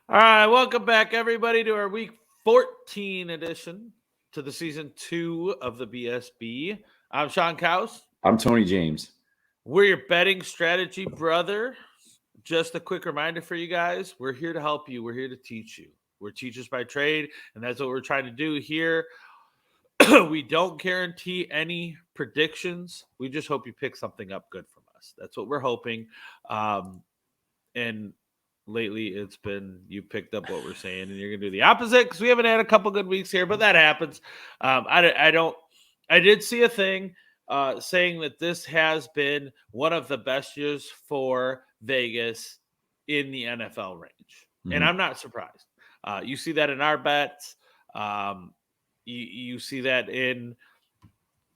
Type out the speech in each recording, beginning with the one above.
All right, welcome back, everybody, to our Week 14 edition to the Season 2 of the BSB. I'm Sean Kaus. I'm Tony James. We're your betting strategy brother. Just a quick reminder for you guys, we're here to help you. We're here to teach you. We're teachers by trade, and that's what we're trying to do here. We don't guarantee any predictions. We just hope you pick something up good from us. That's what we're hoping. And lately it's been you picked up what we're saying and you're gonna do the opposite because we haven't had a couple good weeks here, but that happens. I did see a thing saying that this has been one of the best years for Vegas in the NFL range, and I'm not surprised. You see that in our bets. You see that in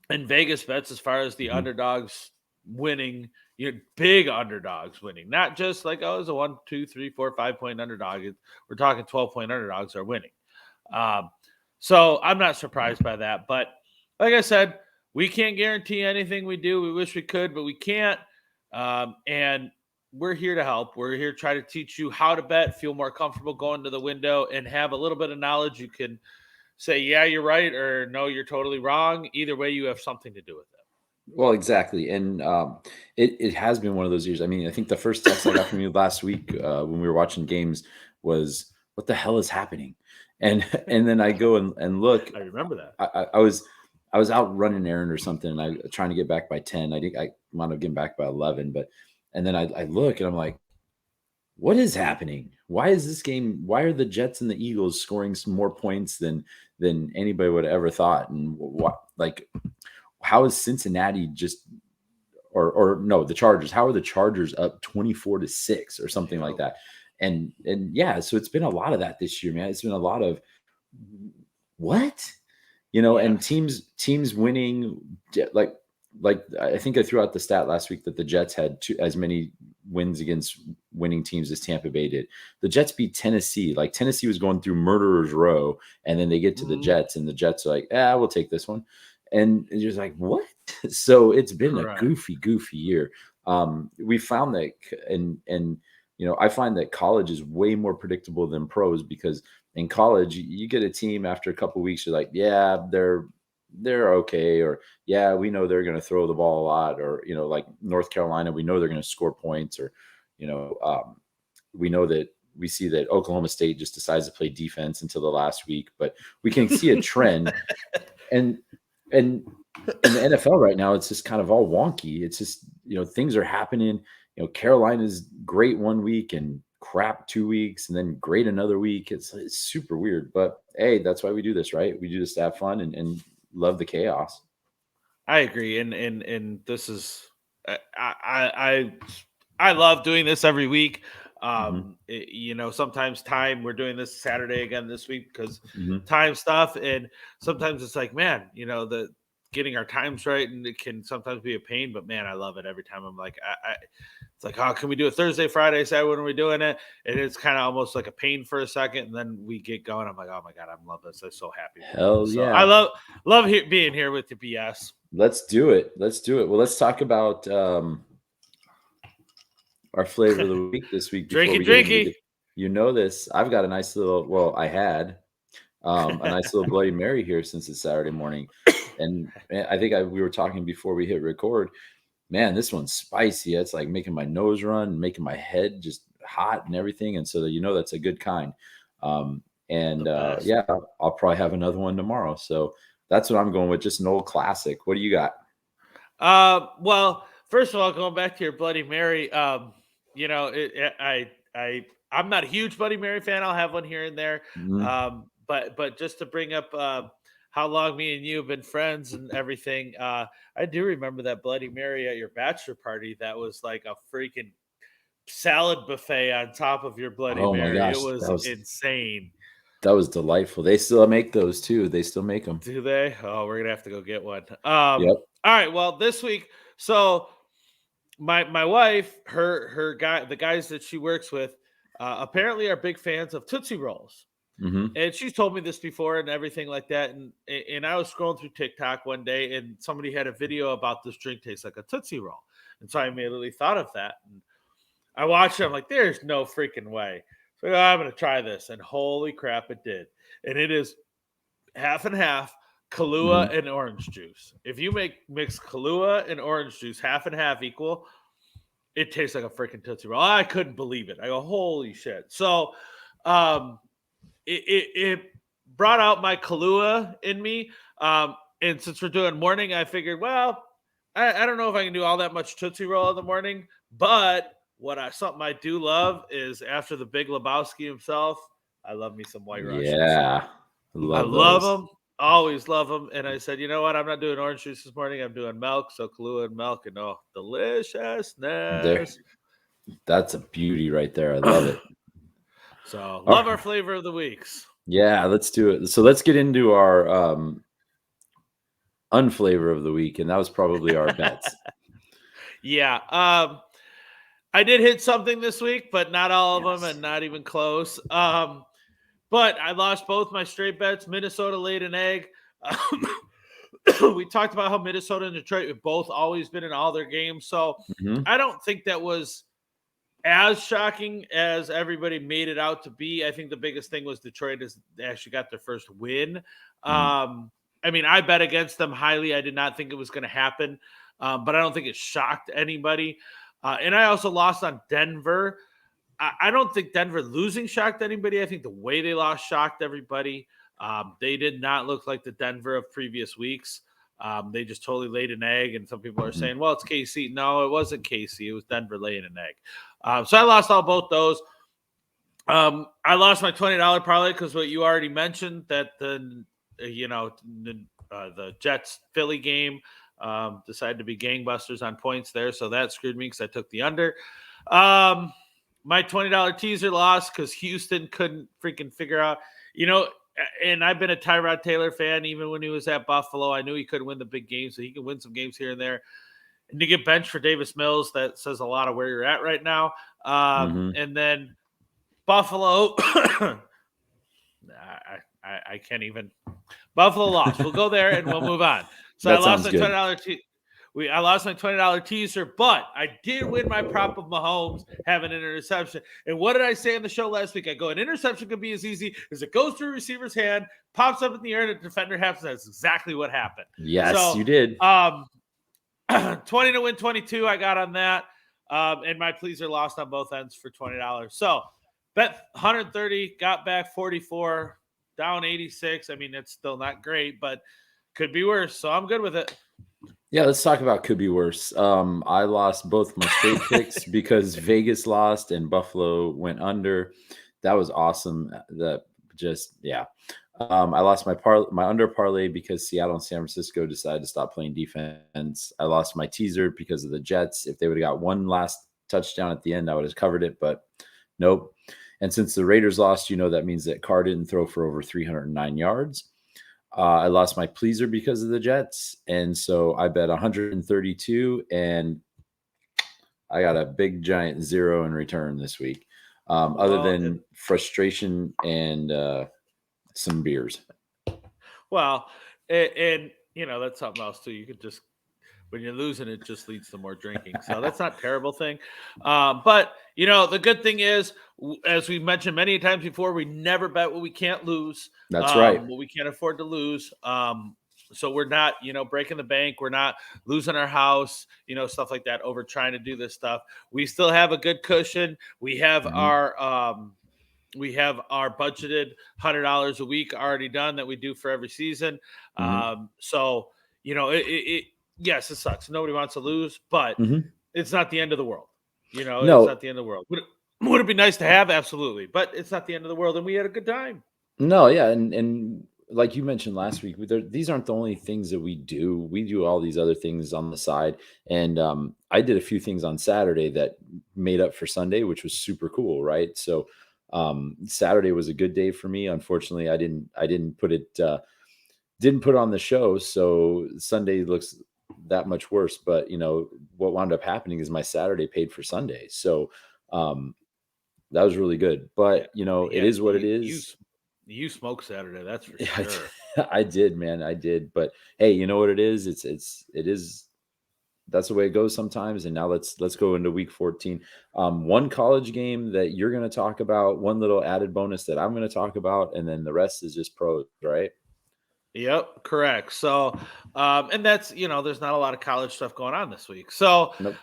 Vegas bets as far as the underdogs winning, big underdogs winning, not just like, oh, it's a 1, 2, 3, 4, 5 point underdog. We're talking 12-point underdogs are winning. So I'm not surprised by that. But like I said, we can't guarantee anything we do. We wish we could, but we can't. And we're here to help. We're here to try to teach you how to bet, feel more comfortable going to the window, and have a little bit of knowledge. You can say, yeah, you're right, or no, you're totally wrong. Either way, you have something to do with it. Well, exactly. And it has been one of those years. I mean, I think the first text I got from you last week when we were watching games was, what the hell is happening? And then I go and look. I remember that. I was out running an errand or something, and I trying to get back by 10. I think I wound up getting back by 11. And then I look and I'm like, what is happening? Why is this game? Why are the Jets and the Eagles scoring some more points than anybody would have ever thought? And how is Cincinnati just, or no, the Chargers? How are the Chargers up 24-6 or something like that? And yeah, so it's been a lot of that this year, man. It's been a lot of what, and teams winning like I think I threw out the stat last week that the Jets had as many wins against winning teams as Tampa Bay did. The Jets beat Tennessee. Like Tennessee was going through murderer's row, and then they get to the Jets, and the Jets are like, we'll take this one. And you're just like, what? So it's been a goofy year. We found that, and I find that college is way more predictable than pros, because in college you get a team after a couple of weeks, you're like, yeah, they're okay, or yeah, we know they're going to throw the ball a lot, or like North Carolina, we know they're going to score points, or we know that we see that Oklahoma State just decides to play defense until the last week, but we can see a trend. and in the NFL right now, it's just kind of all wonky. It's just, things are happening. Carolina's great one week and crap 2 weeks, and then great another week. It's super weird, but hey, that's why we do this, right? We do this to have fun and love the chaos. I agree. And this is, I love doing this every week. Sometimes we're doing this Saturday again this week because time stuff. And sometimes it's like, man, the getting our times right, and it can sometimes be a pain, but man, I love it every time. I'm like, it's like, oh, can we do it Thursday, Friday, Saturday? When are we doing it? And it's kind of almost like a pain for a second, and then we get going. I'm like, oh my God, I love this. I'm so happy. Hell yeah. I love being here with the BS. Let's do it. Well, let's talk about our flavor of the week this week. Drinky. This. I've got a nice little, well, I had a nice little Bloody Mary here since it's Saturday morning. And I think we were talking before we hit record. Man, this one's spicy. It's like making my nose run, making my head just hot and everything. And so that that's a good kind. I'll probably have another one tomorrow. So that's what I'm going with, just an old classic. What do you got? Well, first of all, going back to your Bloody Mary, I'm not a huge Bloody Mary fan. I'll have one here and there. But just to bring up how long me and you have been friends and everything, I do remember that Bloody Mary at your bachelor party. That was like a freaking salad buffet on top of your Bloody Mary. My gosh, it was insane. That was delightful. They still make those too. They still make them. Do they? Oh, we're gonna have to go get one. Yep. All right. Well, this week, so my wife, the guys that she works with, apparently are big fans of Tootsie Rolls. And she's told me this before and everything like that. And I was scrolling through TikTok one day, and somebody had a video about this drink tastes like a Tootsie Roll. And so I immediately thought of that. And I watched it. I'm like, there's no freaking way. So I'm going to try this. And holy crap, it did. And it is half and half Kahlua Mhm. and orange juice. If you mix Kahlua and orange juice half and half equal, it tastes like a freaking Tootsie Roll. I couldn't believe it. I go, holy shit. So um, it brought out my Kahlua in me. And since we're doing morning, I figured, well, I don't know if I can do all that much Tootsie Roll in the morning, but something I do love is after the Big Lebowski himself, I love me some White Russians. Yeah. I Love love those. them, always love them. And I said, you know what? I'm not doing orange juice this morning. I'm doing milk. So Kahlua and milk, and oh, There, deliciousness. that's a beauty right there. I love it. So All love right. our flavor of the weeks. Yeah, let's do it. So let's get into our unflavor of the week, and that was probably our bets. Yeah. I did hit something this week, but not all of them Yes. and not even close. But I lost both my straight bets. Minnesota laid an egg. We talked about how Minnesota and Detroit have both always been in all their games. So Mhm. I don't think that was as shocking as everybody made it out to be. I think the biggest thing was Detroit has actually got their first win. Mhm. I mean, I bet against them highly. I did not think it was going to happen, but I don't think it shocked anybody. And I also lost on Denver. I don't think Denver losing shocked anybody. I think the way they lost shocked everybody. They did not look like the Denver of previous weeks. They just totally laid an egg, and some people are Mhm. saying, "Well, it's KC." No, it wasn't KC. It was Denver laying an egg. So I lost both those. I lost my $20 parlay because what you already mentioned that the Jets Philly game decided to be gangbusters on points there, so that screwed me because I took the under. My $20 teaser lost because Houston couldn't freaking figure out, you know. And I've been a Tyrod Taylor fan even when he was at Buffalo. I knew he couldn't win the big games, so he can win some games here and there. And to get benched for Davis Mills, that says a lot of where you're at right now. Mhm. And then Buffalo, I can't even. Buffalo lost. We'll go there and we'll move on. So I That lost sounds my good. $20 I lost my $20 teaser, but I did win my prop of Mahomes having an interception. And what did I say in the show last week? I go, an interception could be as easy as it goes through a receiver's hand, pops up in the air, and a defender happens. That's exactly what happened. Yes, So you did. 20 to win 22, I got on that. And my pleaser lost on both ends for $20. So bet 130, got back 44, down 86. I mean, it's still not great, but could be worse. So I'm good with it. Yeah, let's talk about could be worse. I lost both my straight picks because Vegas lost and Buffalo went under. That was awesome. That just yeah. I lost my under parlay because Seattle and San Francisco decided to stop playing defense. I lost my teaser because of the Jets. If they would have got one last touchdown at the end, I would have covered it, but nope. And since the Raiders lost, that means that Carr didn't throw for over 309 yards. I lost my pleaser because of the Jets. And so I bet 132 and I got a big giant zero in return this week. Other Well, than frustration and some beers. well, and that's something else too. You could just when you're losing, it just leads to more drinking. So that's not a terrible thing. But the good thing is, as we've mentioned many times before, we never bet what we can't lose, That's right. what we can't afford to lose. So we're not, breaking the bank. We're not losing our house, stuff like that over trying to do this stuff. We still have a good cushion. Mhm. We have our budgeted $100 a week already done that we do for every season. Mhm. So yes, it sucks. Nobody wants to lose, but Mhm. it's not the end of the world. It's No, not the end of the world. Would it be nice to have? Absolutely, but it's not the end of the world, and we had a good time. no, yeah, and like you mentioned last week, these aren't the only things that we do. We do all these other things on the side, and I did a few things on Saturday that made up for Sunday, which was super cool, right? So Saturday was a good day for me. Unfortunately, I didn't put it on the show, so Sunday looks that much worse. But what wound up happening is my Saturday paid for Sunday, so um, that was really good. Yeah, But it yeah. is what it is. You smoke Saturday, that's for Yeah, sure. I did, man. I did. But hey, you know what it is? It is that's the way it goes sometimes. And now let's go into week 14. One college game that you're going to talk about, one little added bonus that I'm going to talk about, and then the rest is just pros, right? Yep, correct. So, and that's, there's not a lot of college stuff going on this week. So, Nope.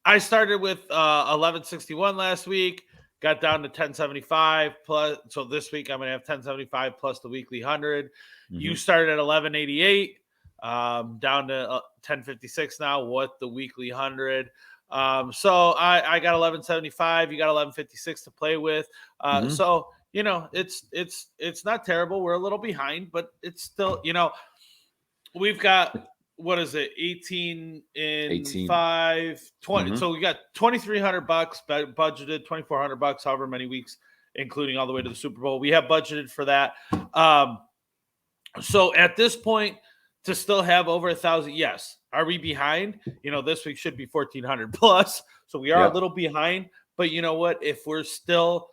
I started with 1161 last week, got down to 1075 plus. So this week I'm going to have 1075 plus the weekly 100. You started at 1188, down to 1056 now. What the weekly 100? So I got 1175. You got 1156 to play with. So it's not terrible. We're a little behind, but it's still we've got. What is it? 18 in 18. 5, 20. So we got $2,300 budgeted, $2,400, however many weeks, including all the way to the Super Bowl. We have budgeted for that. So at this point, to still have over 1,000, yes. Are we behind? This week should be 1,400 plus. So we are a little behind. But you know what? If we're still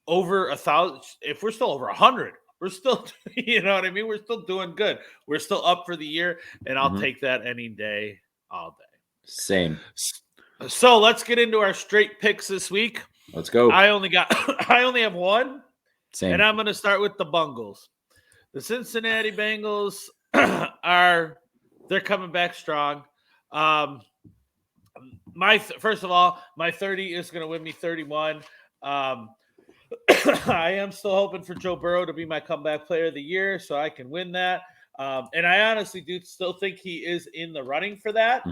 over 1,000, if we're still over 100, we're still, you know what I mean? We're still doing good. We're still up for the year, and I'll take that any day, all day. Same. So let's get into our straight picks this week. Let's go. I only have one. Same. And I'm going to start with the Bungles. The Cincinnati Bengals they're coming back strong. First of all, my 30 is going to win me 31. I am still hoping for Joe Burrow to be my comeback player of the year so I can win that. And I honestly do still think he is in the running for that,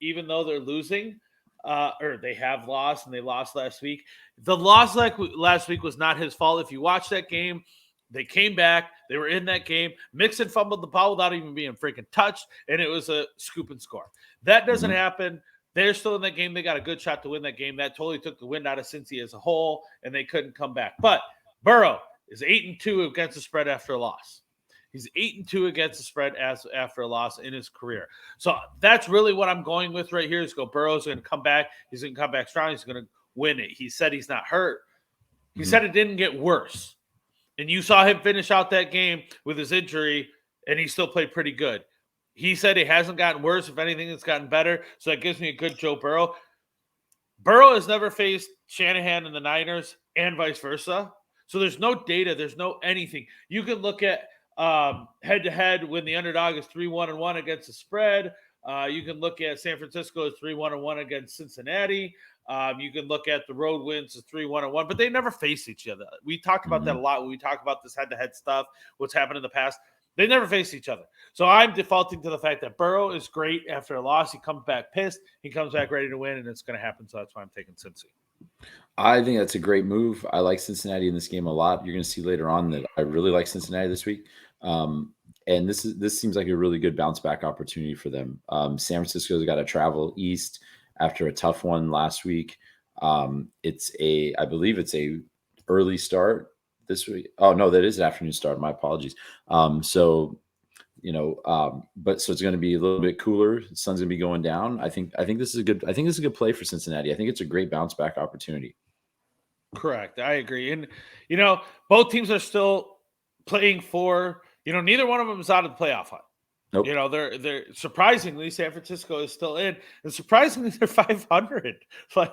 even though they're losing or they have lost and they lost last week. The loss last week was not his fault. If you watch that game, they came back. They were in that game. Mixon fumbled the ball without even being freaking touched, and it was a scoop and score. That doesn't happen. They're still in that game. They got a good shot to win that game. That totally took the wind out of Cincy as a whole, and they couldn't come back. But Burrow is 8-2 against the spread after a loss. He's 8-2 against the spread after a loss in his career. So that's really what I'm going with right here is Burrow's going to come back. He's going to come back strong. He's going to win it. He said he's not hurt. He said it didn't get worse. And you saw him finish out that game with his injury, and he still played pretty good. He said it hasn't gotten worse. If anything, it's gotten better. So that gives me a good Joe Burrow. Burrow has never faced Shanahan and the Niners and vice versa. So there's no data. There's no anything. You can look at head-to-head when the underdog is 3-1-1 against the spread. You can look at San Francisco as 3-1-1 against Cincinnati. You can look at the road wins as 3-1-1, but they never face each other. We talked about that a lot when we talk about this head-to-head stuff, what's happened in the past. They never face each other. So I'm defaulting to the fact that Burrow is great after a loss. He comes back pissed. He comes back ready to win, and it's going to happen. So that's why I'm taking Cincy. I think that's a great move. I like Cincinnati in this game a lot. You're going to see later on that I really like Cincinnati this week. And this seems like a really good bounce back opportunity for them. San Francisco's got to travel east after a tough one last week. I believe it's a early start this week. Oh no, that is an afternoon start. My apologies. But so it's going to be a little bit cooler. The sun's going to be going down. I think this is a good play for Cincinnati. I think it's a great bounce back opportunity. Correct. I agree. And, both teams are still playing for, neither one of them is out of the playoff hunt. Nope. They're surprisingly, San Francisco is still in, and surprisingly, they're 500. I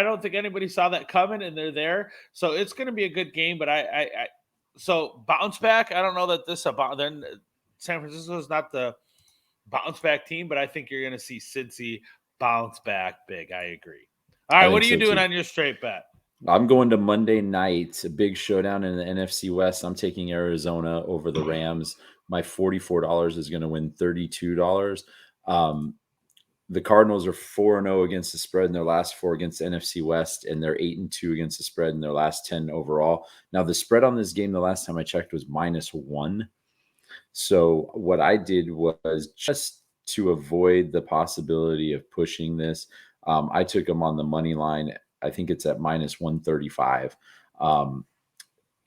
don't think anybody saw that coming, and they're there. So it's going to be a good game. But so bounce back. I don't know that then San Francisco is not the bounce back team, but I think you're going to see Cincy bounce back big. I agree. All right, what are you doing on your straight bet? I'm going to Monday night, a big showdown in the NFC West. I'm taking Arizona over the Rams. My $44 is going to win $32. The Cardinals are 4-0 against the spread in their last 4 against the NFC West, and they're 8-2 against the spread in their last 10 overall. Now, the spread on this game the last time I checked was -1. So what I did was, just to avoid the possibility of pushing this, I took them on the money line. I think it's at -135.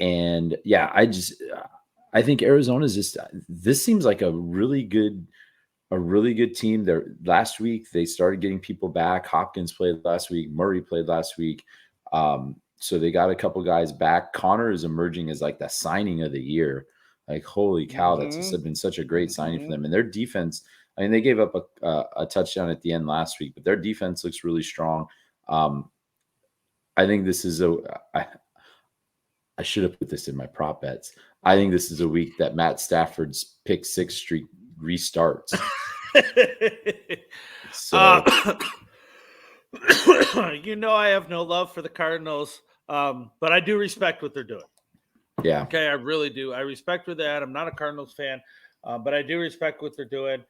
And yeah, I think Arizona's this seems like a really good team. Last week they started getting people back. Hopkins played last week. Murray played last week. So they got a couple guys back. Connor is emerging as like the signing of the year. Like, holy cow, that's been such a great signing for them. And their defense, I mean, they gave up a touchdown at the end last week, but their defense looks really strong. I think this is I should have put this in my prop bets. I think this is a week that Matt Stafford's pick six streak restarts. So, I have no love for the Cardinals, but I do respect what they're doing. yeah. Okay, I really do. I respect what they're at. I'm not a Cardinals fan, but I do respect what they're doing.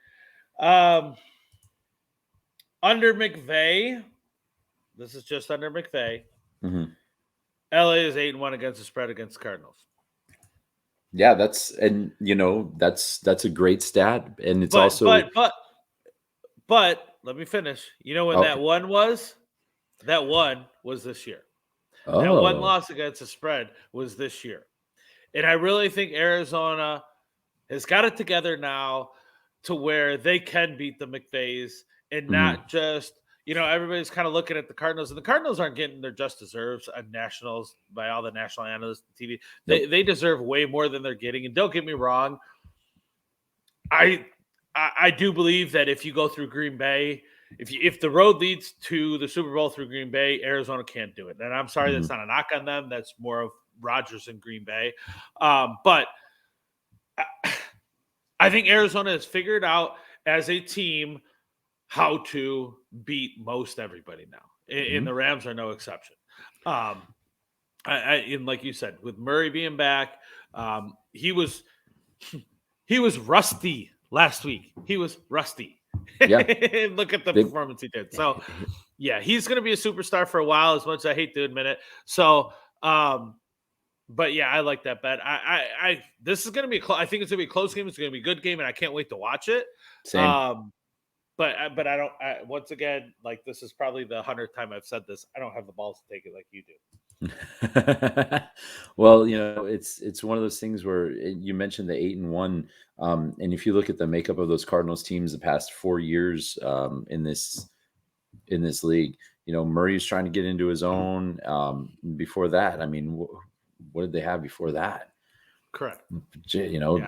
Under McVay, this is just under McVay. Mm-hmm. LA is 8-1 against the spread against Cardinals. Yeah, that's a great stat, and it's but let me finish. You know when that one was? That one was this year. Oh. That one loss against the spread was this year. And I really think Arizona has got it together now to where they can beat the McVays and not just, everybody's kind of looking at the Cardinals, and the Cardinals aren't getting their just deserves on nationals by all the national analysts on TV. They deserve way more than they're getting. And don't get me wrong, I do believe that if you go through Green Bay, if the road leads to the Super Bowl through Green Bay, Arizona can't do it. And I'm sorry, that's not a knock on them. That's more of Rodgers and Green Bay. But I think Arizona has figured out as a team how to beat most everybody now. And the Rams are no exception. And like you said, with Murray being back, he was rusty last week. He was rusty. Yeah. Look at the performance he did. So, yeah, he's going to be a superstar for a while, as much as I hate to admit it. So, but yeah, I like that bet. This is going to be I think it's going to be a close game. It's going to be a good game, and I can't wait to watch it. Same. But I don't. Once again, like, this is probably the 100th time I've said this. I don't have the balls to take it like you do. Well, it's one of those things where you mentioned the 8-1, and if you look at the makeup of those Cardinals teams the past 4 years in this league, Murray's trying to get into his own. Before that, I mean, what did they have before that? Correct. A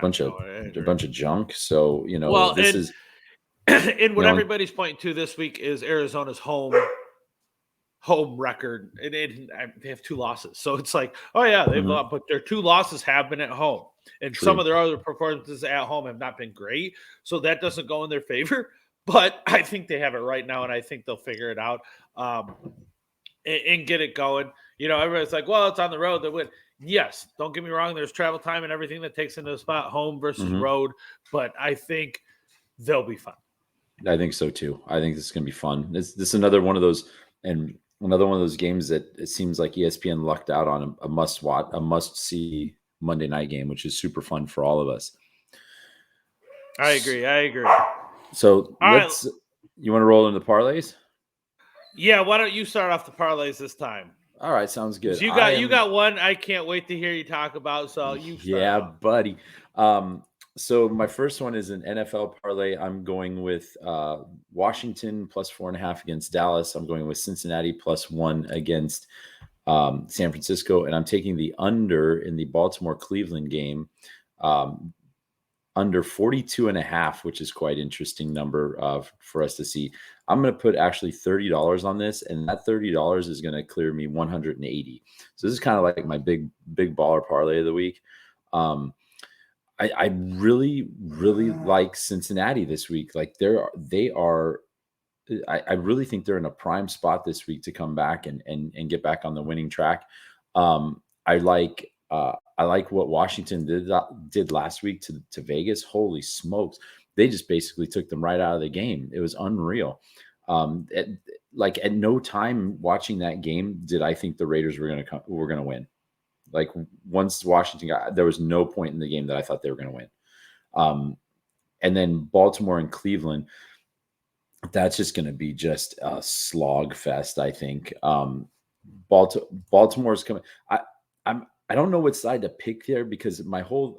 bunch of junk. So this is. And what everybody's pointing to this week is Arizona's home record, and they have 2 losses. So it's like, oh yeah, they've but their 2 losses have been at home, and some of their other performances at home have not been great. So that doesn't go in their favor. But I think they have it right now, and I think they'll figure it out and get it going. Everybody's like, well, it's on the road, they win. Yes, don't get me wrong. There's travel time and everything that takes into the spot, home versus road. But I think they'll be fun. I think so too. I think this is going to be fun. This is another one of those games that it seems like ESPN lucked out on a must-watch, a must-see Monday night game, which is super fun for all of us. I agree. So you want to roll into the parlays? Yeah, why don't you start off the parlays this time? All right, sounds good. You got one I can't wait to hear you talk about. So you start off. Buddy. So my first one is an NFL parlay. I'm going with Washington plus 4.5 against Dallas. I'm going with Cincinnati plus 1 against San Francisco, and I'm taking the under in the Baltimore-Cleveland game, under 42.5, which is quite interesting number for us to see. I'm going to put actually $30 on this, and that $30 is going to clear me 180. So this is kind of like my big baller parlay of the week. I really, really like Cincinnati this week. Like they are. I really think they're in a prime spot this week to come back and get back on the winning track. I like what Washington did last week to Vegas. Holy smokes. They just basically took them right out of the game. It was unreal. At no time watching that game did I think the Raiders were going to win. Like, once Washington there was no point in the game that I thought they were going to win. And then Baltimore and Cleveland, that's just going to be just a slog fest, I think. Baltimore's coming. I don't know what side to pick there, because my whole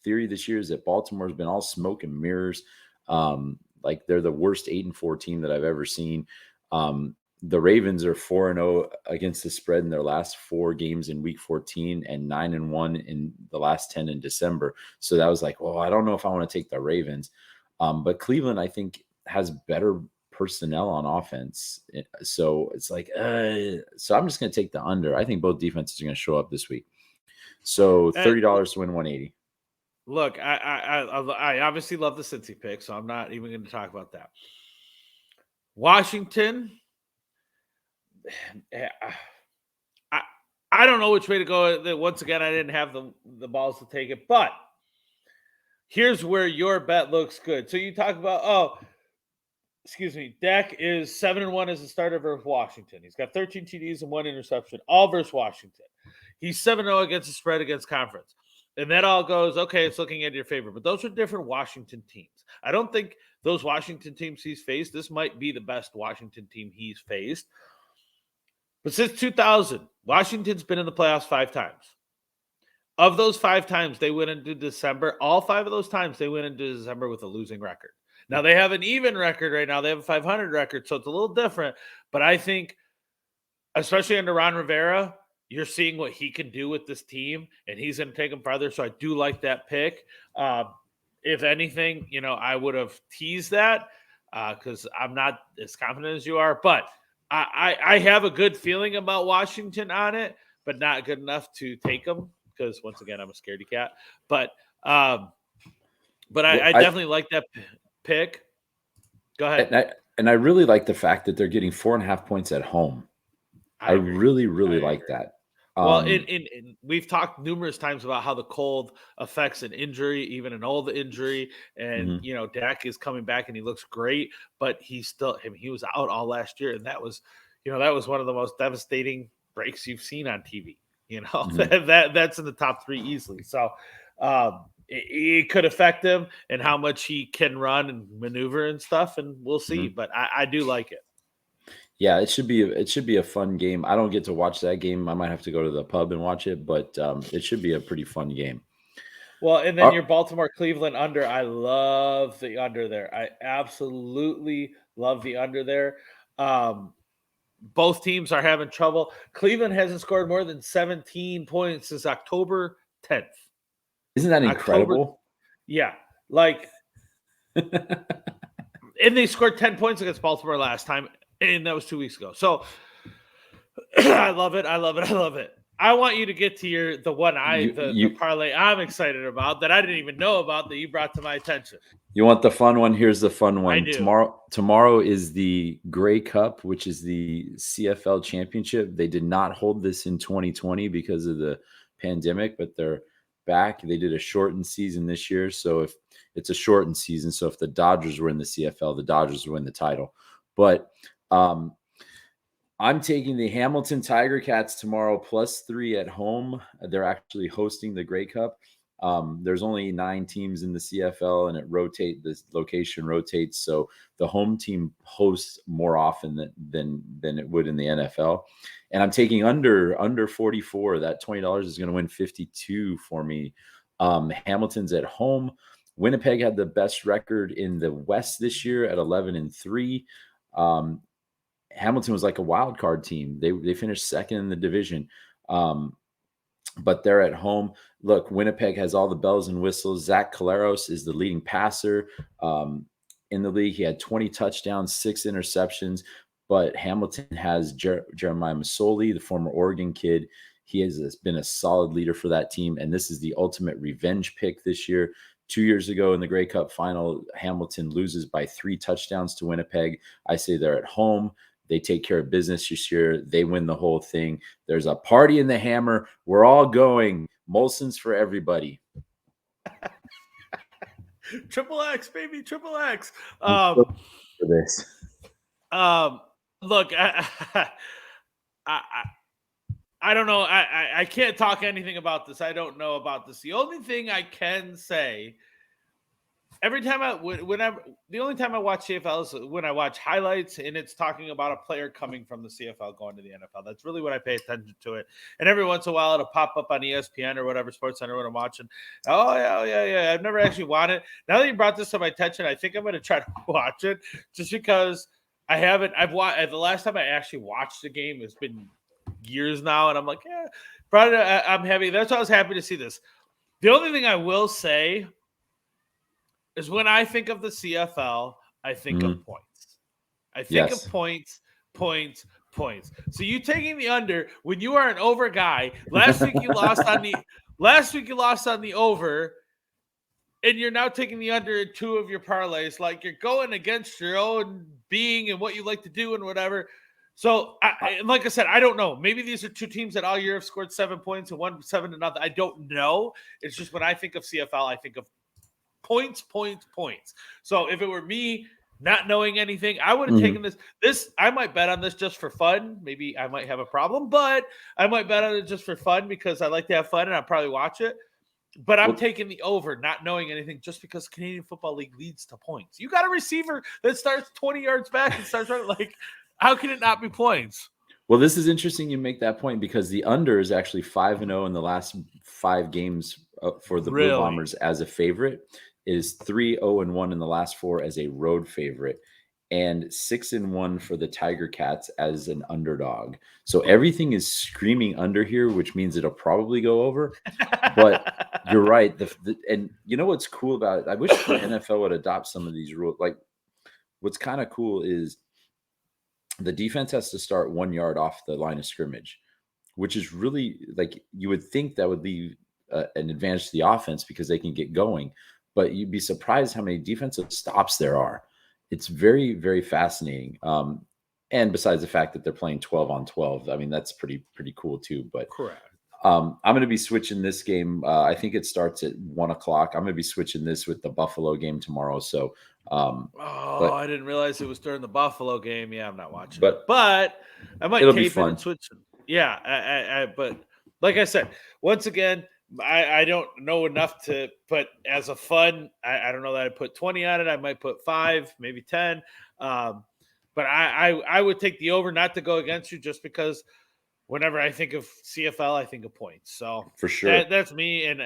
theory this year is that Baltimore's been all smoke and mirrors. Like, they're the worst 8-4 team that I've ever seen. The Ravens are 4-0 against the spread in their last 4 games in week 14 and 9-1 in the last 10 in December. So that was like, oh, I don't know if I want to take the Ravens. But Cleveland, I think, has better personnel on offense. So it's like, so I'm just going to take the under. I think both defenses are going to show up this week. So $30 to win 180. Look, I obviously love the Cincy pick, so I'm not even going to talk about that. Washington, I don't know which way to go. Once again, I didn't have the balls to take it, but here's where your bet looks good. So you talk about, Dak is 7-1 as a starter versus Washington. He's got 13 TDs and 1 interception, all versus Washington. He's 7-0 against the spread against conference. And that all goes, okay, it's looking at your favor. But those are different Washington teams. I don't think those Washington teams he's faced, this might be the best Washington team he's faced. But since 2000, Washington's been in the playoffs 5 times. Of those 5 times they went into December, all 5 of those times they went into December with a losing record. Now they have an even record right now. They have a 500 record, so it's a little different. But I think, especially under Ron Rivera, you're seeing what he can do with this team, and he's going to take them farther. So I do like that pick. If anything, I would have teased that because I'm not as confident as you are. But I have a good feeling about Washington on it, but not good enough to take them because, once again, I'm a scaredy cat. But I definitely like that pick. Go ahead. And I really like the fact that they're getting 4.5 points at home. I really like that. Well, we've talked numerous times about how the cold affects an injury, even an old injury. And, Dak is coming back and he looks great, but he was out all last year. And that was one of the most devastating breaks you've seen on TV. That's in the top 3 easily. So it could affect him and how much he can run and maneuver and stuff. And we'll see, but I do like it. Yeah, it should be a fun game. I don't get to watch that game. I might have to go to the pub and watch it, but it should be a pretty fun game. Well, and then your Baltimore-Cleveland under, I love the under there. I absolutely love the under there. Both teams are having trouble. Cleveland hasn't scored more than 17 points since October 10th. Isn't that incredible? Yeah. And they scored 10 points against Baltimore last time. And that was 2 weeks ago. So I love it. I want you to get to the parlay I'm excited about that I didn't even know about that you brought to my attention. You want the fun one? Here's the fun one. I do. Tomorrow is the Grey Cup, which is the CFL championship. They did not hold this in 2020 because of the pandemic, but they're back. They did a shortened season this year. So if it's a shortened season, so if the Dodgers were in the CFL, the Dodgers would win the title. But I'm taking the Hamilton Tiger Cats tomorrow +3 at home. They're actually hosting the Grey Cup. There's only 9 teams in the CFL, and the location rotates. So the home team hosts more often than it would in the NFL. And I'm taking under 44. That $20 is going to win 52 for me. Hamilton's at home. Winnipeg had the best record in the West this year at 11-3. Hamilton was like a wild card team. They finished second in the division, but they're at home. Look, Winnipeg has all the bells and whistles. Zach Collaros is the leading passer in the league. He had 20 touchdowns, 6 interceptions. But Hamilton has Jeremiah Masoli, the former Oregon kid. He has been a solid leader for that team, and this is the ultimate revenge pick this year. 2 years ago in the Grey Cup final, Hamilton loses by 3 touchdowns to Winnipeg. I say they're at home. They take care of business this year. They win the whole thing. There's a party in the Hammer. We're all going. Molson's for everybody. Triple X, baby. Triple X. For this. Look, I don't know. I can't talk anything about this. I don't know about this. The only thing I can say, the only time I watch CFL is when I watch highlights and it's talking about a player coming from the CFL going to the NFL. That's really when I pay attention to it. And every once in a while it'll pop up on ESPN or whatever Sports Center when I'm watching. Oh yeah. I've never actually watched it. Now that you brought this to my attention, I think I'm going to try to watch it just because I haven't. I've watched the last time I actually watched the game has been years now, and I'm like, yeah, probably. I'm happy. That's why I was happy to see this. The only thing I will say is when I think of the CFL, I think of Mhm. points. I think of Yes. points, points, points. So you taking the under when you are an over guy. Last week you lost on the over, and you're now taking the under in two of your parlays. Like you're going against your own being and what you like to do and whatever. So, and like I said, I don't know. Maybe these are two teams that all year have scored 7 points and 1-7 to nothing. I don't know. It's just when I think of CFL, I think of points, points, points. So if it were me not knowing anything, I would have taken this. I might bet on this just for fun. Maybe I might have a problem, but I might bet on it just for fun because I like to have fun and I'll probably watch it. But I'm Well, taking the over, not knowing anything, just because Canadian Football League leads to points. You got a receiver that starts 20 yards back and starts running. Like, how can it not be points? well, this is interesting you make that point because the under is actually 5-0 in the last 5 games for the Blue Really? Bombers as a favorite. It is 3-0-1 in the last 4 as a road favorite, and 6-1 for the Tiger Cats as an underdog. So everything is screaming under here, which means it'll probably go over. But you're right. And you know what's cool about it? I wish the NFL would adopt some of these rules. Like, what's kind of cool is the defense has to start 1 yard off the line of scrimmage, which is really like you would think that would leave an advantage to the offense because they can get going. But you'd be surprised how many defensive stops there are. It's very, very fascinating. And besides the fact that they're playing 12 on 12, I mean, that's pretty cool too. But Correct. I'm going to be switching this game. I think it starts at 1:00. I'm going to be switching this with the Buffalo game tomorrow. So, Oh, but I didn't realize it was during the Buffalo game. Yeah, I'm not watching it, but but I might it'll be tape it fun. and switch it. Yeah, but like I said, once again, I don't know enough to put as a fun. I don't know that I put 20 on it. I might put 5, maybe 10. But I would take the over, not to go against you, just because whenever I think of CFL, I think of points. So For sure. that's me, and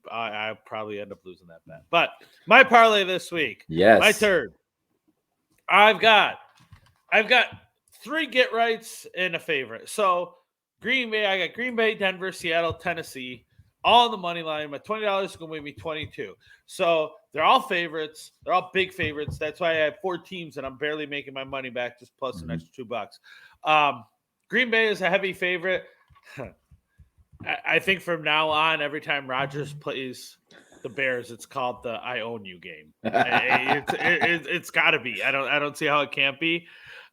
I probably end up losing that bet. But my parlay this week, my Yes. turn. I've got 3 get rights and a favorite. So Green Bay, I got Green Bay, Denver, Seattle, Tennessee, all on the money line. My $20 is going to win me 22. So they're all favorites. They're all big favorites. That's why I have 4 teams, and I'm barely making my money back, just plus an extra $2. Green Bay is a heavy favorite. I think from now on, every time Rodgers plays the Bears, it's called the "I own you" game. It's got to be. I don't see how it can't be.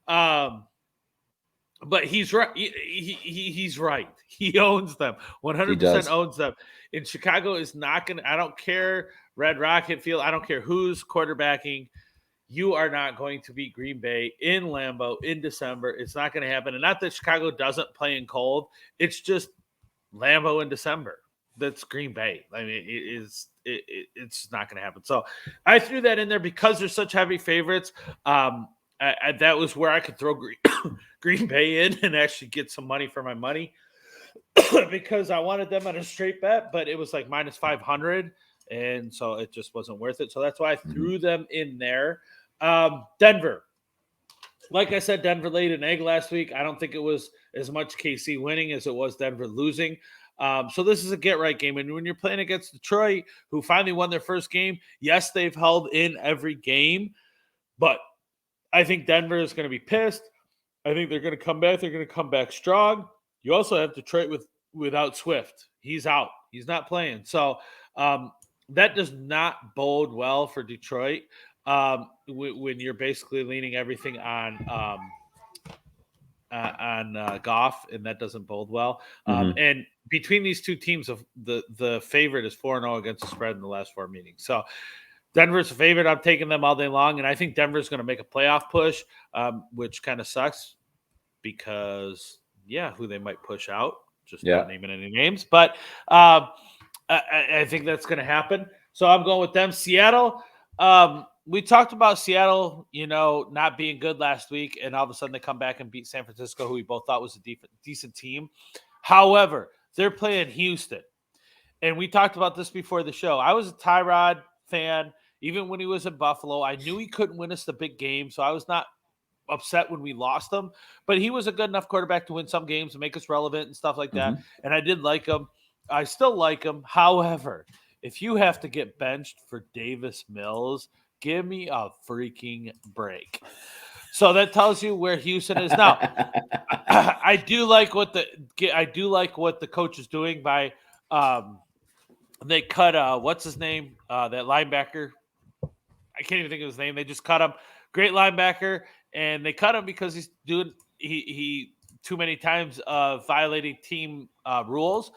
But he's right. He's right. He owns them. He 100% does. owns them. And Chicago is not going to. I don't care. Red Rocket Field. I don't care who's quarterbacking. You are not going to beat Green Bay in Lambeau in December. It's not going to happen. And not that Chicago doesn't play in cold. It's just Lambeau in December. That's Green Bay. I mean, it's not going to happen. So I threw that in there because they're such heavy favorites. That was where I could throw Green Bay in and actually get some money for my money because I wanted them on a straight bet, but it was like minus 500. And so it just wasn't worth it. So that's why I threw them in there. Denver. Like I said, Denver laid an egg last week. I don't think it was as much KC winning as it was Denver losing. So this is a get-right game. And when you're playing against Detroit, who finally won their first game, yes, they've held in every game. But I think Denver is going to be pissed. I think they're going to come back. They're going to come back strong. You also have Detroit without Swift. He's out. He's not playing. So that does not bode well for Detroit when you're basically leaning everything on Goff, and that doesn't bode well. And between these two teams, the favorite is 4-0 against the spread in the last 4 meetings. So Denver's a favorite. I'm taking them all day long, and I think Denver's going to make a playoff push, which kind of sucks because, who they might push out. Just not naming any names. But I think that's going to happen. So I'm going with them. Seattle, we talked about Seattle, not being good last week, and all of a sudden they come back and beat San Francisco, who we both thought was a decent team. However, they're playing Houston. And we talked about this before the show. I was a Tyrod fan. Even when he was in Buffalo, I knew he couldn't win us the big game, so I was not upset when we lost him, but he was a good enough quarterback to win some games and make us relevant and stuff like that. And I did like him. I still like him. However, if you have to get benched for Davis Mills, give me a freaking break. So that tells you where Houston is now. I do like what the coach is doing by they cut what's his name, that linebacker. I can't even think of his name. They just cut him. Great linebacker, and they cut him because he's doing he too many times violating team rules.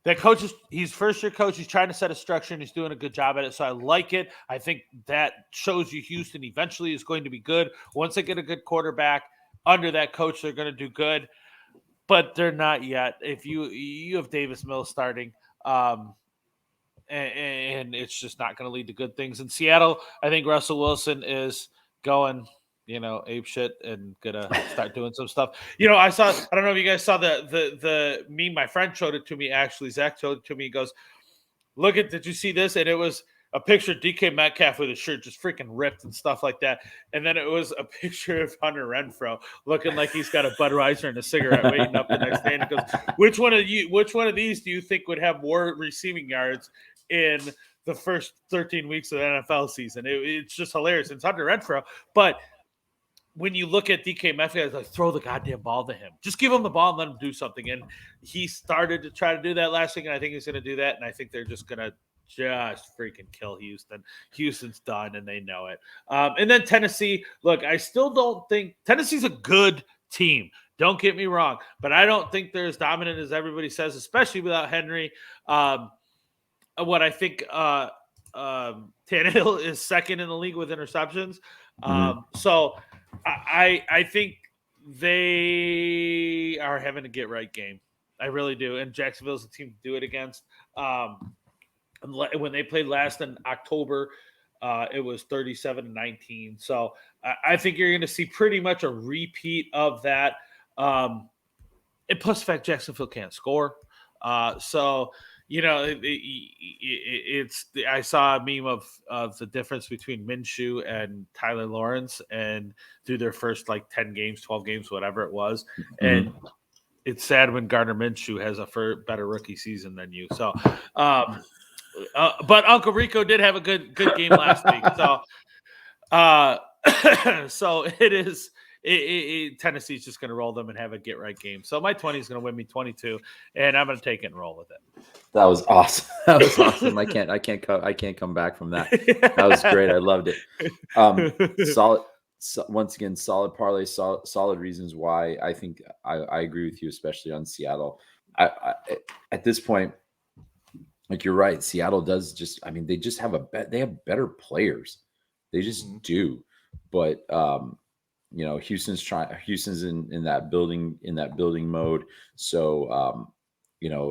That coach he's first year coach. He's trying to set a structure and he's doing a good job at it. So I like it. I think that shows you Houston eventually is going to be good. Once they get a good quarterback under that coach, they're going to do good. But they're not yet. If you have Davis Mills starting, and it's just not going to lead to good things. In Seattle, I think Russell Wilson is going, ape shit and gonna start doing some stuff. I don't know if you guys saw the meme. My friend showed it to me. Actually, Zach showed it to me. He goes, did you see this? And it was a picture of DK Metcalf with his shirt just freaking ripped and stuff like that. And then it was a picture of Hunter Renfrow looking like he's got a Budweiser and a cigarette waiting up the next day. And he goes, which one of these do you think would have more receiving yards in the first 13 weeks of the NFL season? It's just hilarious. It's Hunter Renfrow. But when you look at DK Metcalf, it's like, throw the goddamn ball to him. Just give him the ball and let him do something. And he started to try to do that last week, and I think he's going to do that. And I think they're just going to just freaking kill Houston. Houston's done, and they know it. And then Tennessee, look, I still don't think – Tennessee's a good team. Don't get me wrong. But I don't think they're as dominant as everybody says, especially without Henry. What I think Tannehill is second in the league with interceptions. So I think they are having a get-right game. I really do. And Jacksonville's the team to do it against. When they played last in October, it was 37-19. So I think you're going to see pretty much a repeat of that. And plus the fact Jacksonville can't score. It's I saw a meme of the difference between Minshew and Tyler Lawrence and through their first 10 games, 12 games, whatever it was. And it's sad when Gardner Minshew has a better rookie season than you. So, but Uncle Rico did have a good game last week. So, so it is. Tennessee's just going to roll them and have a get-right game. So my 20 is going to win me 22, and I'm going to take it and roll with it. That was awesome. That was awesome. I can't come back from that. That was great. I loved it. Solid. Once again, solid parlay, solid reasons why I think I agree with you, especially on Seattle. I at this point, like you're right, Seattle does just. I mean, they just have they have better players. They just do, but. Houston's in that building mode. So,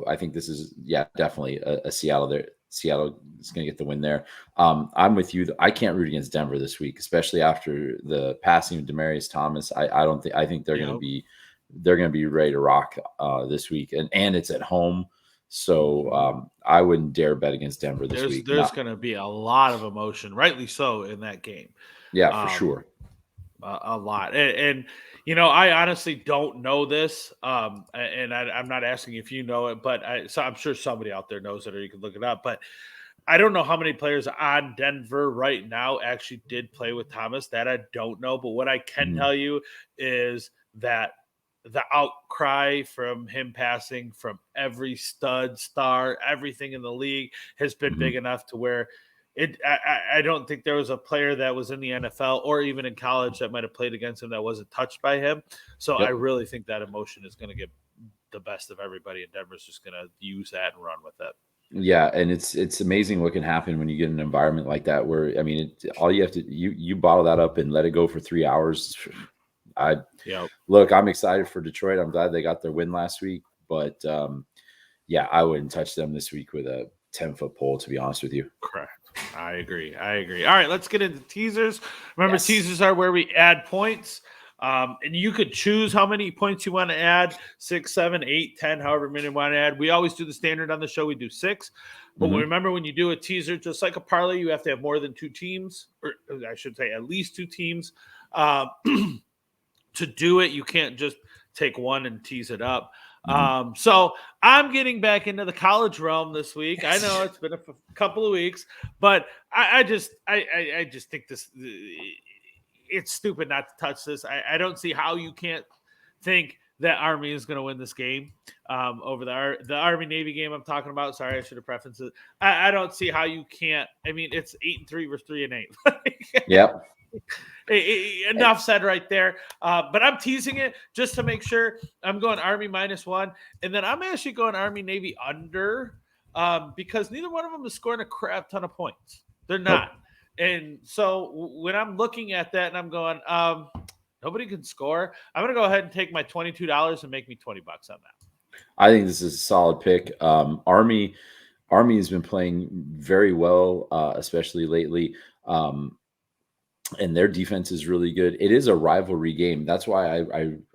I think this is, definitely a Seattle there. Seattle is going to get the win there. I'm with you. I can't root against Denver this week, especially after the passing of Demaryius Thomas. I think they're going to be ready to rock this week, and it's at home. So I wouldn't dare bet against Denver this week. There's going to be a lot of emotion, rightly so, in that game. Yeah, for sure. A lot. And I honestly don't know this. And I'm not asking if you know it, but I'm sure somebody out there knows it, or you can look it up. But I don't know how many players on Denver right now actually did play with Thomas. That I don't know. But what I can tell you is that the outcry from him passing from every stud, star, everything in the league has been big enough to where I don't think there was a player that was in the NFL or even in college that might have played against him that wasn't touched by him. So I really think that emotion is going to get the best of everybody, and Denver's just going to use that and run with it. Yeah, and it's amazing what can happen when you get an environment like that where, I mean, all you have to you bottle that up and let it go for 3 hours. Look, I'm excited for Detroit. I'm glad they got their win last week, but I wouldn't touch them this week with a 10-foot pole, to be honest with you. Correct. I agree. All right, let's get into teasers. Remember, teasers are where we add points. And you could choose how many points you want to add, 6, 7, 8, 10, however many you want to add. We always do the standard on the show. We do 6. But remember, when you do a teaser, just like a parlay, you have to have more than 2 teams, or I should say at least 2 teams. to do it. You can't just take one and tease it up. Mhm. So I'm getting back into the college realm this week. I know it's been a couple of weeks, but I just think this it's stupid not to touch this. I don't see how you can't think that Army is going to win this game over the Army Navy game I'm talking about. Sorry, I should have prefaced it. I don't see how you can't. I mean, it's 8-3 versus 3-8. Yep. Enough said right there. But I'm teasing it just to make sure. I'm going Army -1, and then I'm actually going Army Navy under because neither one of them is scoring a crap ton of points. They're not. Nope. And so when I'm looking at that and I'm going, nobody can score, I'm going to go ahead and take my $22 and make me $20 on that. I think this is a solid pick. Army has been playing very well, especially lately. And their defense is really good. It is a rivalry game. That's why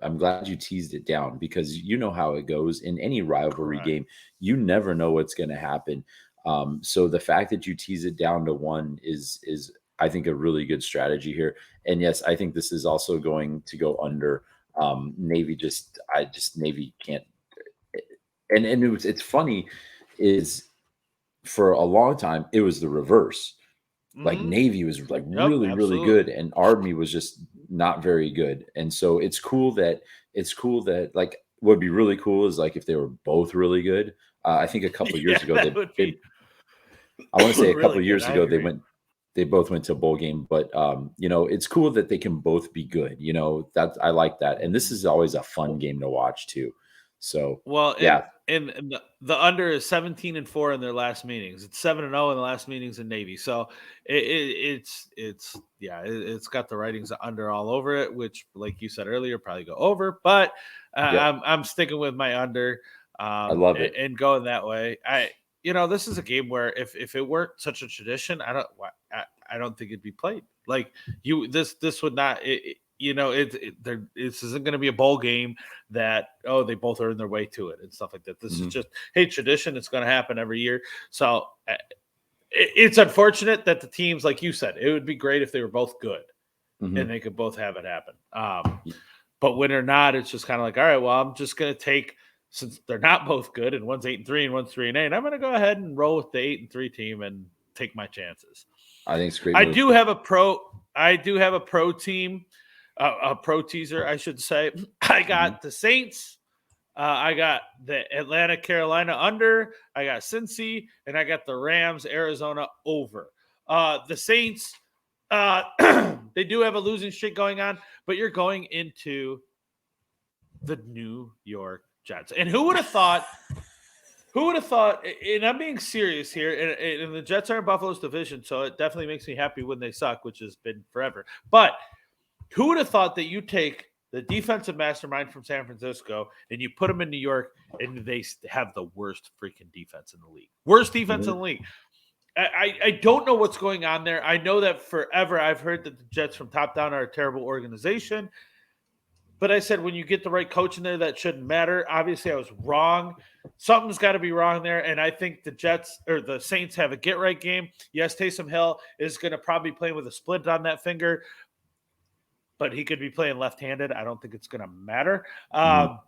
I'm glad you teased it down, because you know how it goes in any rivalry Correct. game. You never know what's going to happen. So the fact that you tease it down to 1 is I think a really good strategy here. And yes, I think this is also going to go under. Navy Navy can't. And it's funny is for a long time it was the reverse. Like Mm-hmm. Navy was like Yep, really, really absolutely. good, and Army was just not very good. And so it's cool that like what would be really cool is like if they were both really good. I think a couple of Yeah, years ago that would be I want to say a couple really of good. years I ago agree. they both went to a bowl game, but it's cool that they can both be good. That I like that, and this Mhm. is always a fun game to watch too. So Well, and yeah, and the under is 17-4 in their last meetings. It's 7-0 in the last meetings in Navy. So it's yeah, it's got the writings of under all over it, which, like you said earlier, probably go over. But yep, I'm sticking with my under I love and, it. and going that way. This is a game where if it weren't such a tradition, I don't think it'd be played. Like this would not. This isn't going to be a bowl game that they both earn their way to it and stuff like that. This is Mhm, just tradition. It's going to happen every year. So it's unfortunate that the teams, like you said, it would be great if they were both good and mhm. they could both have it happen. But when they're not, it's just kind of like, all right, well, I'm just going to take, since they're not both good and one's 8-3 and one's 3-8, I'm going to go ahead and roll with the 8-3 team and take my chances. I think it's a great I move. do have a pro. I do have a pro team, a pro teaser, I should say. I Mhm. got the Saints. I got the Atlanta, Carolina under. I got Cincy, and I got the Rams, Arizona over. The Saints, they do have a losing streak going on, but you're going into the New York Jets. And who would have thought? Who would have thought? And I'm being serious here. And the Jets are in Buffalo's division, so it definitely makes me happy when they suck, which has been forever. But who would have thought that you take the defensive mastermind from San Francisco and you put them in New York and they have the worst freaking defense in the league? Worst defense in the Mhm. league. I don't know what's going on there. I know that forever I've heard that the Jets from top down are a terrible organization. But I said when you get the right coach in there, that shouldn't matter. Obviously, I was wrong. Something's got to be wrong there. And I think the Jets or the Saints have a get right game. Yes, Taysom Hill is going to probably play with a splint on that finger, but he could be playing left-handed. I don't think it's going to matter. Mhm.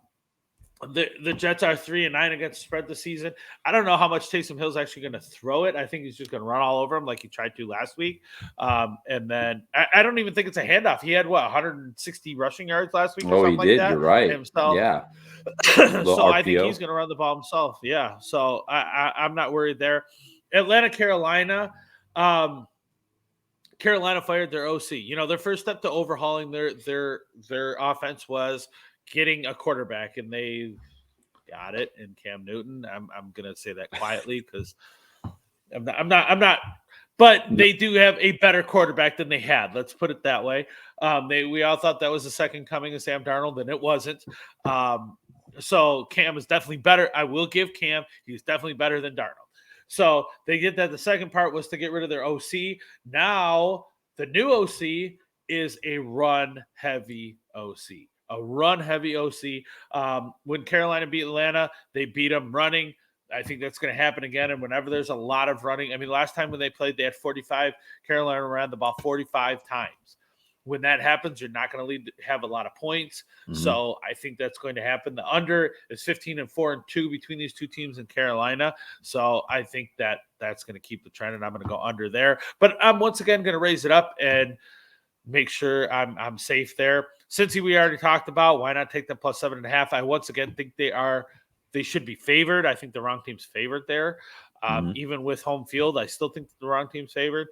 The Jets are 3-9 against spread this season. I don't know how much Taysom Hill's actually going to throw it. I think he's just going to run all over him like he tried to last week. And then I don't even think it's a handoff. He had 160 rushing yards last week or Oh, he something like did. You're that right. himself. Yeah. Little So I think he's RPO. going to run the ball himself. Yeah. So I'm not worried there. Atlanta, Carolina. Carolina fired their OC. Their first step to overhauling their offense was getting a quarterback, and they got it in Cam Newton. I'm gonna say that quietly because I'm not. But No, they do have a better quarterback than they had. Let's put it that way. We all thought that was the second coming of Sam Darnold, and it wasn't. So Cam is definitely better. I will give Cam; he's definitely better than Darnold. So they did that. The second part was to get rid of their OC. Now the new OC is a run heavy OC. A run heavy OC. When Carolina beat Atlanta, they beat them running. I think that's going to happen again. And whenever there's a lot of running, I mean, last time when they played, they had 45. Carolina ran the ball 45 times. when that happens, you're not going to have a lot of points. So I think that's going to happen. The under is 15-4-2 between these two teams in Carolina. So I think that that's going to keep the trend, and I'm going to go under there. But I'm once again going to raise it up and make sure I'm safe there. Cincy, we already talked about. Why not take the plus 7.5? I once again think they should be favored. I think the wrong team's favored there. Even with home field, I still think the wrong team's favored.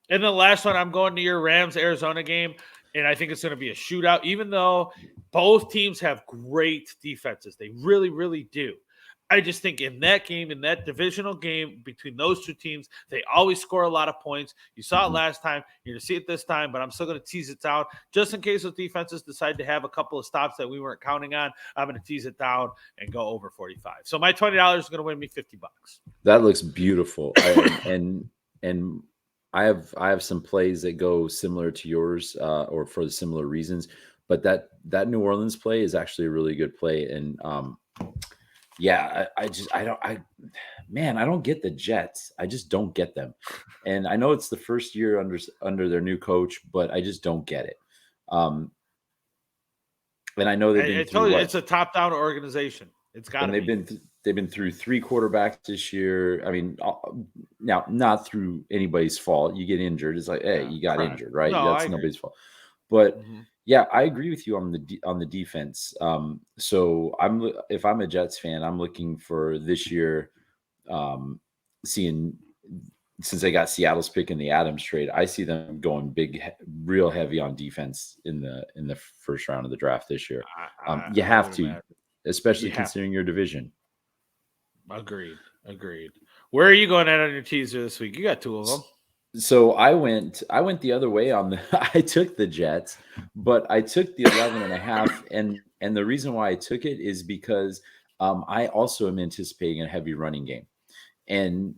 And the last one, I'm going to your Rams-Arizona game, and I think it's going to be a shootout, even though both teams have great defenses. They really, really do. I just think in that game, in that divisional game between those two teams, they always score a lot of points. You saw it last time. You're going to see it this time, but I'm still going to tease it down. Just in case those defenses decide to have a couple of stops that we weren't counting on, I'm going to tease it down and go over 45. So my $20 is going to win me $50. That looks beautiful. And I have some plays that go similar to yours, or for the similar reasons. But that New Orleans play is actually a really good play. And yeah, I don't get the Jets. I just don't get them. And I know it's the first year under their new coach, but I just don't get it. And I know I told you it's a top-down organization. It's got to be. They've been through 3 quarterbacks this year. I mean, now not through anybody's fault. You get injured, it's like, hey, you got injured, right? No, that's nobody's fault. But yeah, I agree with you on the defense. So if I'm a Jets fan, I'm looking for this year, seeing, since they got Seattle's pick in the Adams trade, I see them going real heavy on defense in the first round of the draft this year. You have to, especially considering your division. Agreed. Where are you going at on your teaser this week? You got 2 of them. So I went the other way on I took the Jets, but I took the 11.5, and the reason why I took it is because I also am anticipating a heavy running game, and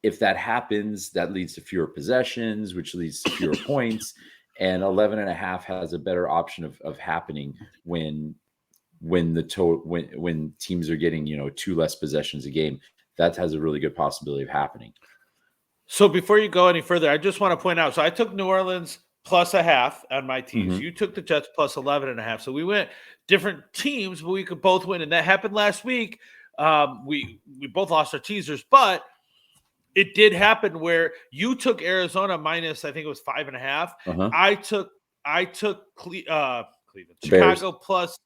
if that happens, that leads to fewer possessions, which leads to fewer points, and 11.5 has a better option of happening when teams are getting 2 less possessions a game. That has a really good possibility of happening. So before you go any further, I just want to point out, so I took New Orleans plus 0.5 on my teams. You took the Jets plus 11.5. So we went different teams, but we could both win. And that happened last week. We both lost our teasers, but it did happen where you took Arizona minus, I think it was 5.5. I took Cleveland, Chicago plus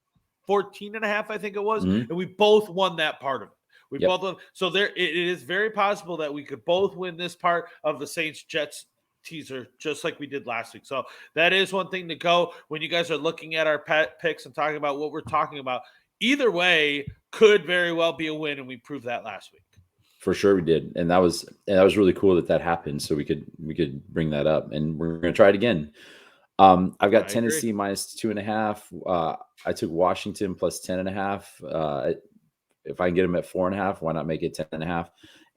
14.5, I think it was. And we both won that part of it. We both won. So it is very possible that we could both win this part of the Saints-Jets teaser, just like we did last week. So that is one thing to go when you guys are looking at our picks and talking about what we're talking about. Either way could very well be a win, and we proved that last week. For sure we did. And that was really cool that happened. So we could bring that up, and we're going to try it again. I've got Tennessee minus 2.5. I took Washington plus 10.5. If I can get them at 4.5, why not make it 10.5?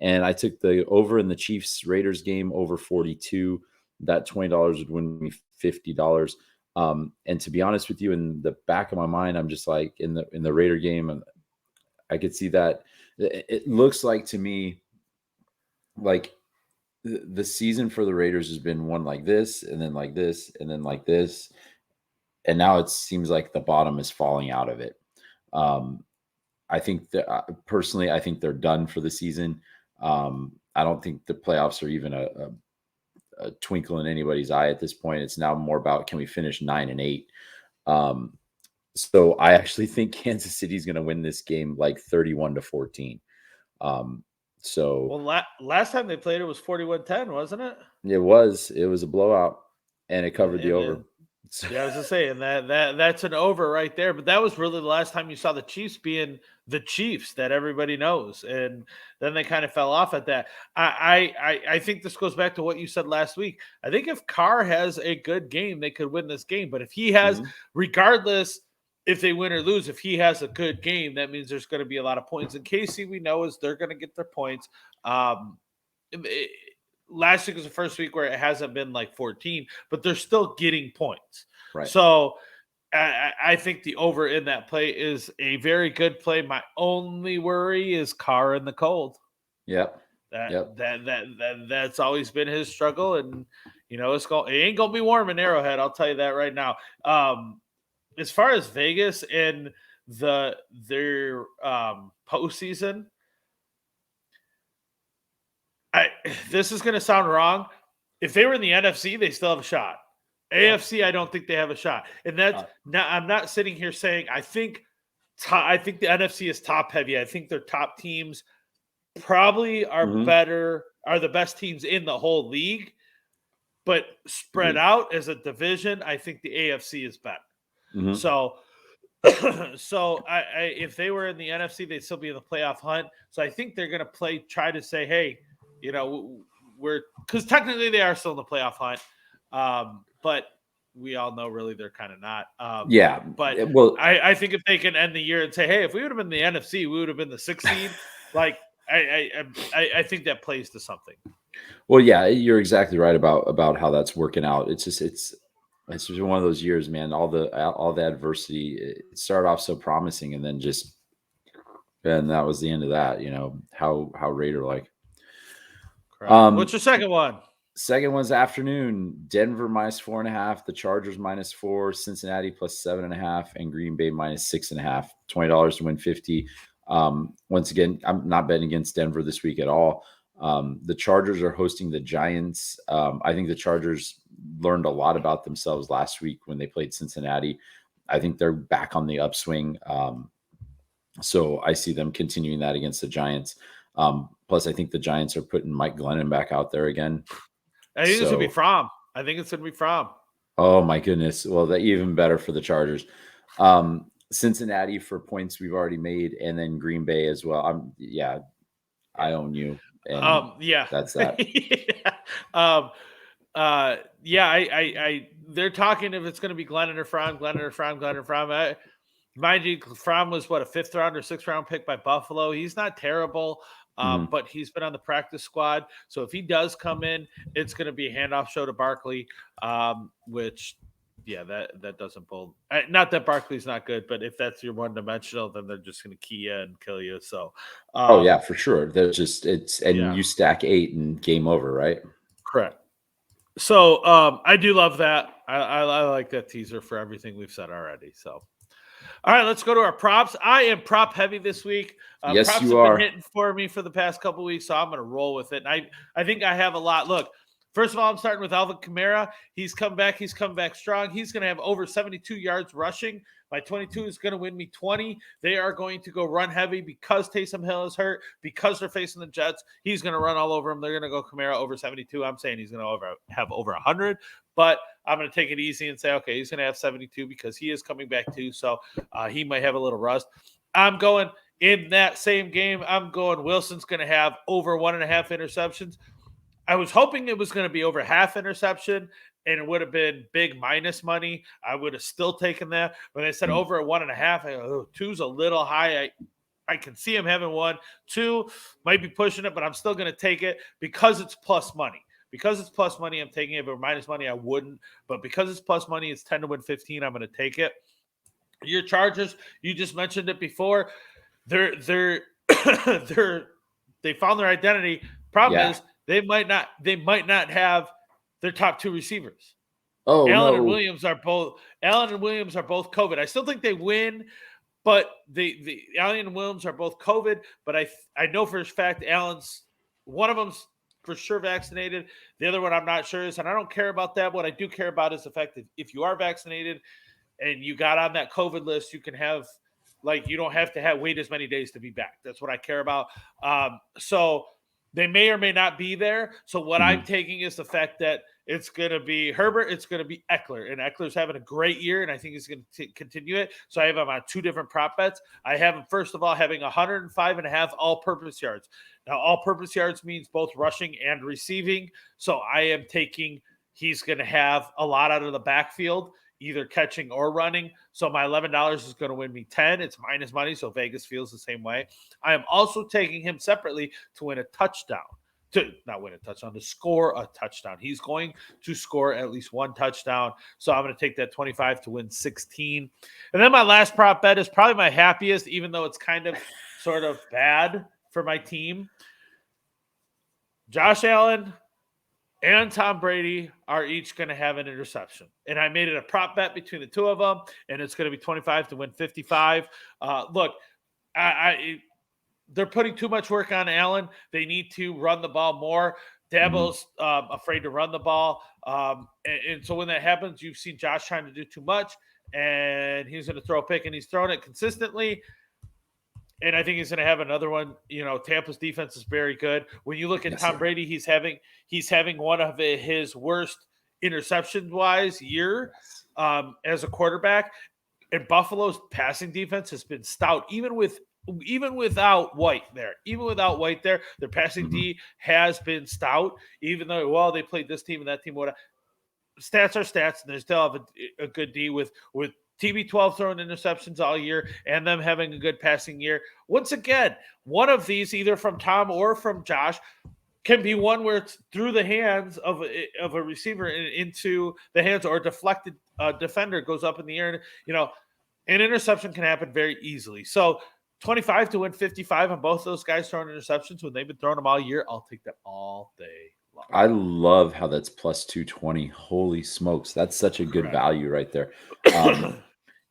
And I took the over in the Chiefs Raiders game over 42. That $20 would win me $50. And to be honest with you, in the back of my mind, I'm just like in the Raider game, I could see that it looks like to me like the season for the Raiders has been one like this, and then like this, and then like this, and now it seems like the bottom is falling out of it. I think that personally, I think they're done for the season. I don't think the playoffs are even a twinkle in anybody's eye at this point. It's now more about, can we finish 9-8? So I actually think Kansas City is going to win this game like 31-14. Last time they played, it was 41-10, wasn't it? It was a blowout, and it covered the over. Yeah, I was just saying that's an over right there. But that was really the last time you saw the Chiefs being the Chiefs that everybody knows, and then they kind of fell off at that. I think this goes back to what you said last week. I think if Carr has a good game, they could win this game. But if he has, regardless if they win or lose, if he has a good game, that means there's going to be a lot of points. And KC, we know, is they're going to get their points. Last week was the first week where it hasn't been like 14, but they're still getting points. Right. So I think the over in that play is a very good play. My only worry is Carr in the cold. Yep. That's always been his struggle. And, It ain't gonna be warm in Arrowhead. I'll tell you that right now. As far as Vegas and their postseason, this is gonna sound wrong. If they were in the NFC, they still have a shot. AFC, I don't think they have a shot. And I'm not sitting here saying I think the NFC is top heavy. I think their top teams probably are the best teams in the whole league. But spread out as a division, I think the AFC is better. Mm-hmm. So if they were in the NFC, they'd still be in the playoff hunt. So I think they're going to try to say, hey, because technically they are still in the playoff hunt. But we all know really they're kind of not. But I think if they can end the year and say, hey, if we would have been the NFC, we would have been the 6th seed. Like I think that plays to something. Well, yeah, you're exactly right about how that's working out. It's just one of those years, man. All the adversity, it started off so promising, and then and that was the end of that. How Raider like. What's your second one? Second one's afternoon. Denver -4.5, the Chargers -4, Cincinnati +7.5, and Green Bay -6.5. $20 to win 50. Once again, I'm not betting against Denver this week at all. The Chargers are hosting the Giants. I think the Chargers learned a lot about themselves last week when they played Cincinnati. I think they're back on the upswing. So I see them continuing that against the Giants. Plus, I think the Giants are putting Mike Glennon back out there again. I think it's going to be Fromm. I think it's going to be Fromm. Oh, my goodness. Well, that even better for the Chargers. Cincinnati for points we've already made, and then Green Bay as well. I own you. And that's that. They're talking if it's going to be Glennon or Fromm. Mind you, Fromm was a 5th round or 6th round pick by Buffalo. He's not terrible, but he's been on the practice squad. So if he does come in, it's going to be a handoff show to Barkley, which, that doesn't pull. Not that Barkley's not good, but if that's your one-dimensional, then they're just going to key you and kill you. So, for sure. There's just you stack 8 and game over, right? Correct. So I do love that. I like that teaser for everything we've said already. So. All right, let's go to our props. I am prop heavy this week. Yes, props you have are. been hitting for me for the past couple of weeks, so I'm going to roll with it. And I think I have a lot. Look, first of all, I'm starting with Alvin Kamara. He's come back. He's come back strong. He's going to have over 72 yards rushing. My 22 is going to win me 20. They are going to go run heavy because Taysom Hill is hurt, because they're facing the Jets. He's going to run all over them. They're going to go Kamara over 72. I'm saying he's going to have over 100. But I'm going to take it easy and say, okay, he's going to have 72 because he is coming back too. So he might have a little rust. I'm going in that same game. I'm going Wilson's going to have over 1.5 interceptions. I was hoping it was going to be over half interception, and it would have been big minus money. I would have still taken that. When they said over at 1.5, I go, 2's a little high. I can see him having 1. 2 might be pushing it, but I'm still going to take it because it's plus money. Because it's plus money, I'm taking it. If it were minus money, I wouldn't. But because it's plus money, it's 10 to win 15. I'm going to take it. Your Chargers, you just mentioned it before. They found their identity. Problem is they might not have their top 2 receivers. Allen and Williams are both COVID. I still think they win, but Allen and Williams are both COVID. But I know for a fact Allen's one of them's for sure vaccinated. The other one I'm not sure is, and I don't care about that. What I do care about is the fact that if you are vaccinated and you got on that COVID list, you can have, you don't have to wait as many days to be back. That's what I care about. So they may or may not be there. So what I'm taking is the fact that it's going to be Herbert, it's going to be Eckler, and Eckler's having a great year, and I think he's going to continue it. So I have him on 2 different prop bets. I have him, first of all, having 105.5 all-purpose yards. Now, all-purpose yards means both rushing and receiving. So I am taking he's going to have a lot out of the backfield, either catching or running. So my $11 is going to win me 10. It's minus money, so Vegas feels the same way. I am also taking him separately to win a touchdown. To not win a touchdown, to score a touchdown. He's going to score at least 1 touchdown. So I'm going to take that 25 to win 16. And then my last prop bet is probably my happiest, even though it's kind of sort of bad for my team. Josh Allen and Tom Brady are each going to have an interception. And I made it a prop bet between the two of them, and it's going to be 25 to win 55. Look, they're putting too much work on Allen. They need to run the ball more. Dabo's afraid to run the ball. And so when that happens, you've seen Josh trying to do too much, and he's going to throw a pick, and he's throwing it consistently. And I think he's going to have another one. Tampa's defense is very good. When you look at Tom Brady, he's having one of his worst interception-wise year as a quarterback. And Buffalo's passing defense has been stout, even without White there. Even without White there, their passing D has been stout. Even though they played this team and that team, whatever. Stats are stats, and they still have a good D with TB12 throwing interceptions all year and them having a good passing year. Once again, one of these, either from Tom or from Josh, can be one where it's through the hands of a receiver and into the hands, or a deflected defender goes up in the air. And, an interception can happen very easily. So 25 to win 55 on both those guys throwing interceptions when they've been throwing them all year. I'll take that all day long. I love how that's plus 220. Holy smokes. That's such a good value right there.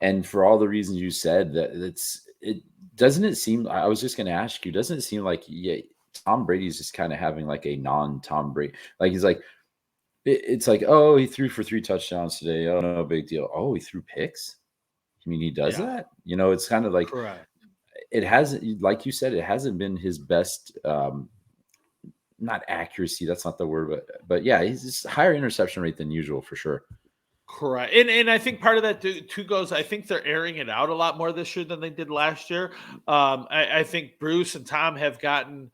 And for all the reasons you said, doesn't it seem, I was just going to ask you, doesn't it seem like Tom Brady's just kind of having like a non-Tom Brady, like he's like, it's like, oh, he threw for 3 touchdowns today. Oh, no big deal. Oh, he threw picks. I mean, he does that. It's kind of like, it hasn't, like you said, it hasn't been his best, not accuracy. That's not the word, but yeah, he's just higher interception rate than usual for sure. Correct. And I think part of that too goes, I think they're airing it out a lot more this year than they did last year. I think Bruce and Tom have gotten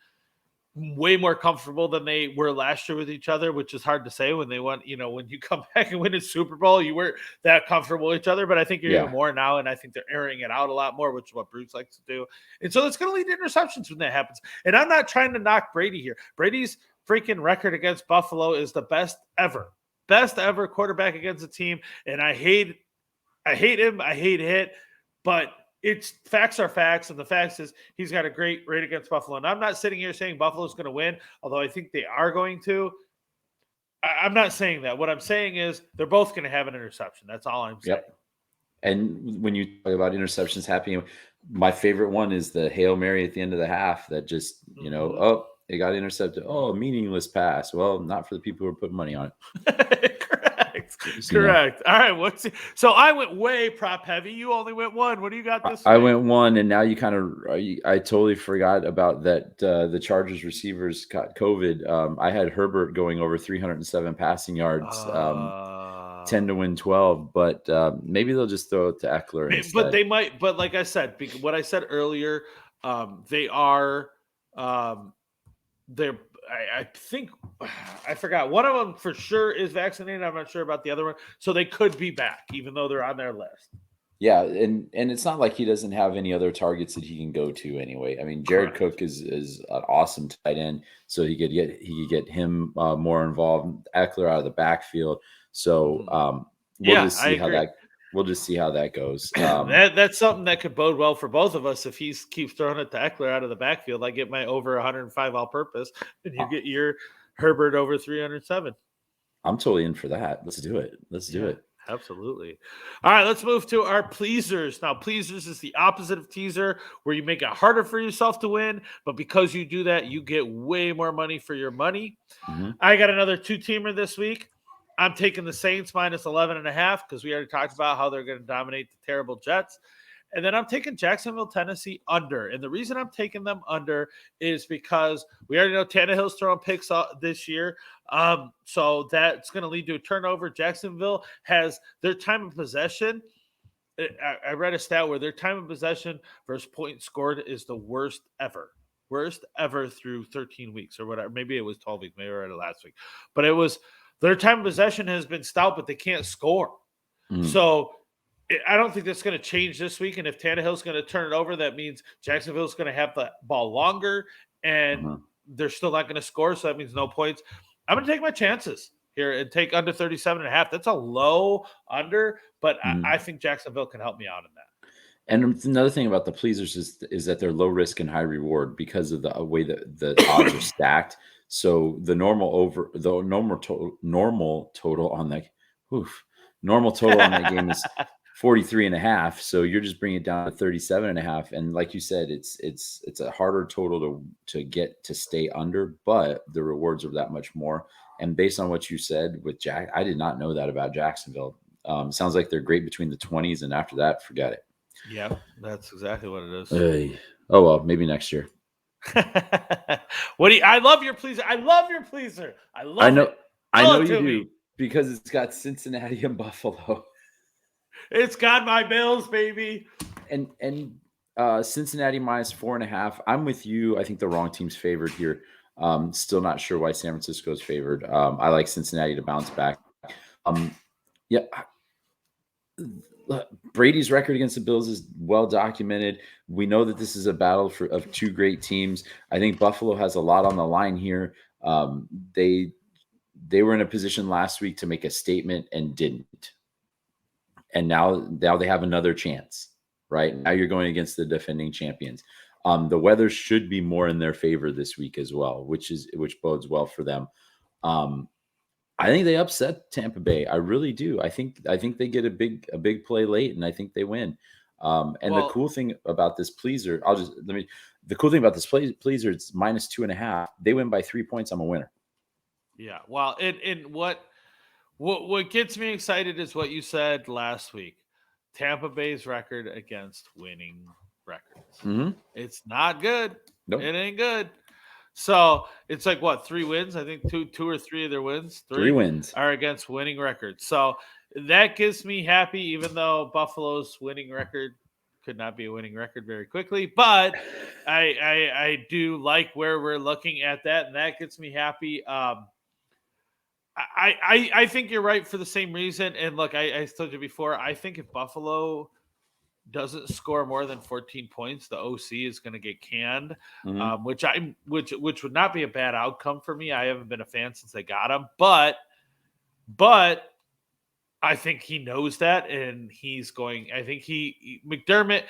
way more comfortable than they were last year with each other, which is hard to say when they won. When you come back and win a Super Bowl, you weren't that comfortable with each other, but I think you're even more now. And I think they're airing it out a lot more, which is what Bruce likes to do. And so it's going to lead to interceptions when that happens. And I'm not trying to knock Brady here. Brady's freaking record against Buffalo is the best ever quarterback against a team. And I hate him. I hate it, but facts are facts, and the facts is he's got a great rate against Buffalo. And I'm not sitting here saying Buffalo's going to win, although I think they are going to. I'm not saying that. What I'm saying is they're both going to have an interception. That's all I'm saying. Yep. And when you talk about interceptions happening, my favorite one is the Hail Mary at the end of the half that just, it got intercepted. Oh, meaningless pass. Well, not for the people who are putting money on it. Correct. All right. So I went way prop heavy. You only went one. What do you got this week? I went one, and now I totally forgot about that. The Chargers receivers got COVID. I had Herbert going over 307 passing yards, 10 to win 12, but maybe they'll just throw it to Eckler instead. But they might. But like I said, what I said earlier, I think I forgot. One of them for sure is vaccinated. I'm not sure about the other one. So they could be back, even though they're on their list. Yeah, and it's not like he doesn't have any other targets that he can go to anyway. I mean, Jared Cook is an awesome tight end, so he could get him more involved. Eckler out of the backfield. So we'll just see how that goes. That's something that could bode well for both of us if he keeps throwing it to Eckler out of the backfield. I get my over 105 all-purpose, and you get your Herbert over 307. I'm totally in for that. Let's do it. Do it. Absolutely. All right, let's move to our pleasers. Now, pleasers is the opposite of teaser, where you make it harder for yourself to win, but because you do that, you get way more money for your money. I got another 2-teamer this week. I'm taking the Saints minus 11.5 because we already talked about how they're going to dominate the terrible Jets. And then I'm taking Jacksonville, Tennessee under. And the reason I'm taking them under is because we already know Tannehill's throwing picks this year. So that's going to lead to a turnover. Jacksonville has their time of possession. I read a stat where their time of possession versus points scored is the worst ever. Worst ever through 13 weeks or whatever. Maybe it was 12 weeks. Maybe I read it last week. But it was their time of possession has been stout, but they can't score. So I don't think that's going to change this week. And if Tannehill's going to turn it over, that means Jacksonville's going to have the ball longer, and they're still not going to score. So that means no points. I'm going to take my chances here and take under 37.5. That's a low under, but I think Jacksonville can help me out in that. And another thing about the pleasers is that they're low risk and high reward because of the way that the odds are stacked. So the normal total on that, normal total on that game is 43.5. So you're just bringing it down to 37.5. And like you said, it's a harder total to get to stay under, but the rewards are that much more. And based on what you said with Jack, I did not know that about Jacksonville. Sounds like they're great between the 20s, and after that, forget it. Yeah, that's exactly what it is. Oh well, maybe next year. I love your pleaser. I love your pleaser. I know. It. I know you do because it's got Cincinnati and Buffalo. It's got my Bills, baby. And Cincinnati -4.5. I'm with you. I think the wrong team's favored here. Still not sure why San Francisco's favored. I like Cincinnati to bounce back. Yeah. Brady's record against the Bills is well documented. We know that this is a battle of two great teams. I think Buffalo has a lot on the line here. They were in a position last week to make a statement and didn't. And now they have another chance, right? Now you're going against the defending champions. The weather should be more in their favor this week as well, which bodes well for them. I think they upset Tampa Bay. I really do. I think they get a big play late, and I think they win. The cool thing about this pleaser, the cool thing about this pleaser, it's -2.5. They win by 3 points. I'm a winner. Yeah. Well, and what gets me excited is what you said last week. Tampa Bay's record against winning records. Mm-hmm. It's not good. Nope. It ain't good. So it's like what, 3 wins? I think two or three of their wins. Three wins are against winning records. So that gets me happy, even though Buffalo's winning record could not be a winning record very quickly. But I do like where we're looking at that, and that gets me happy. I think you're right for the same reason. And look, I told you before, I think if Buffalo doesn't score more than 14 points, the OC is going to get canned, which would not be a bad outcome for me. I haven't been a fan since they got him, but I think he knows that, and he's going. I think McDermott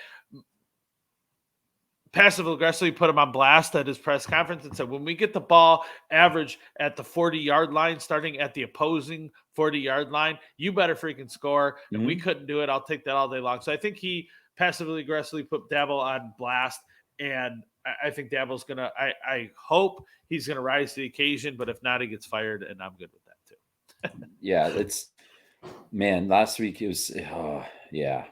passive aggressively put him on blast at his press conference and said, when we get the ball average at the 40-yard line, starting at the opposing 40-yard line, you better freaking score. And we couldn't do it. I'll take that all day long. So I think he passively aggressively put Dabble on blast. And I think Dabble's going to, I hope he's going to rise to the occasion, but if not, he gets fired, and I'm good with that too. Yeah. Last week it was, yeah.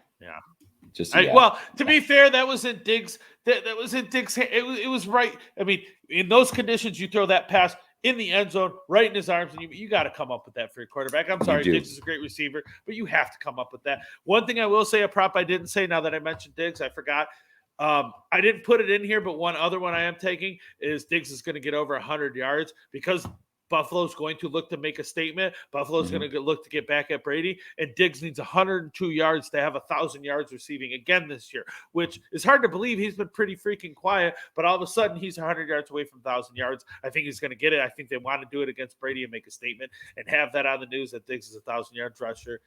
Well, to be fair, that was in Diggs. That was in Diggs. It was right. I mean, in those conditions, you throw that pass in the end zone, right in his arms, and you got to come up with that for your quarterback. I'm sorry, Diggs is a great receiver, but you have to come up with that. One thing I will say, a prop I didn't say, now that I mentioned Diggs, I forgot. I didn't put it in here, but one other one I am taking is Diggs is going to get over 100 yards because Buffalo's going to look to make a statement. Buffalo's going to look to get back at Brady, and Diggs needs 102 yards to have 1,000 yards receiving again this year, which is hard to believe. He's been pretty freaking quiet, but all of a sudden he's 100 yards away from 1,000 yards. I think he's going to get it. I think they want to do it against Brady and make a statement and have that on the news that Diggs is 1,000 yards rusher,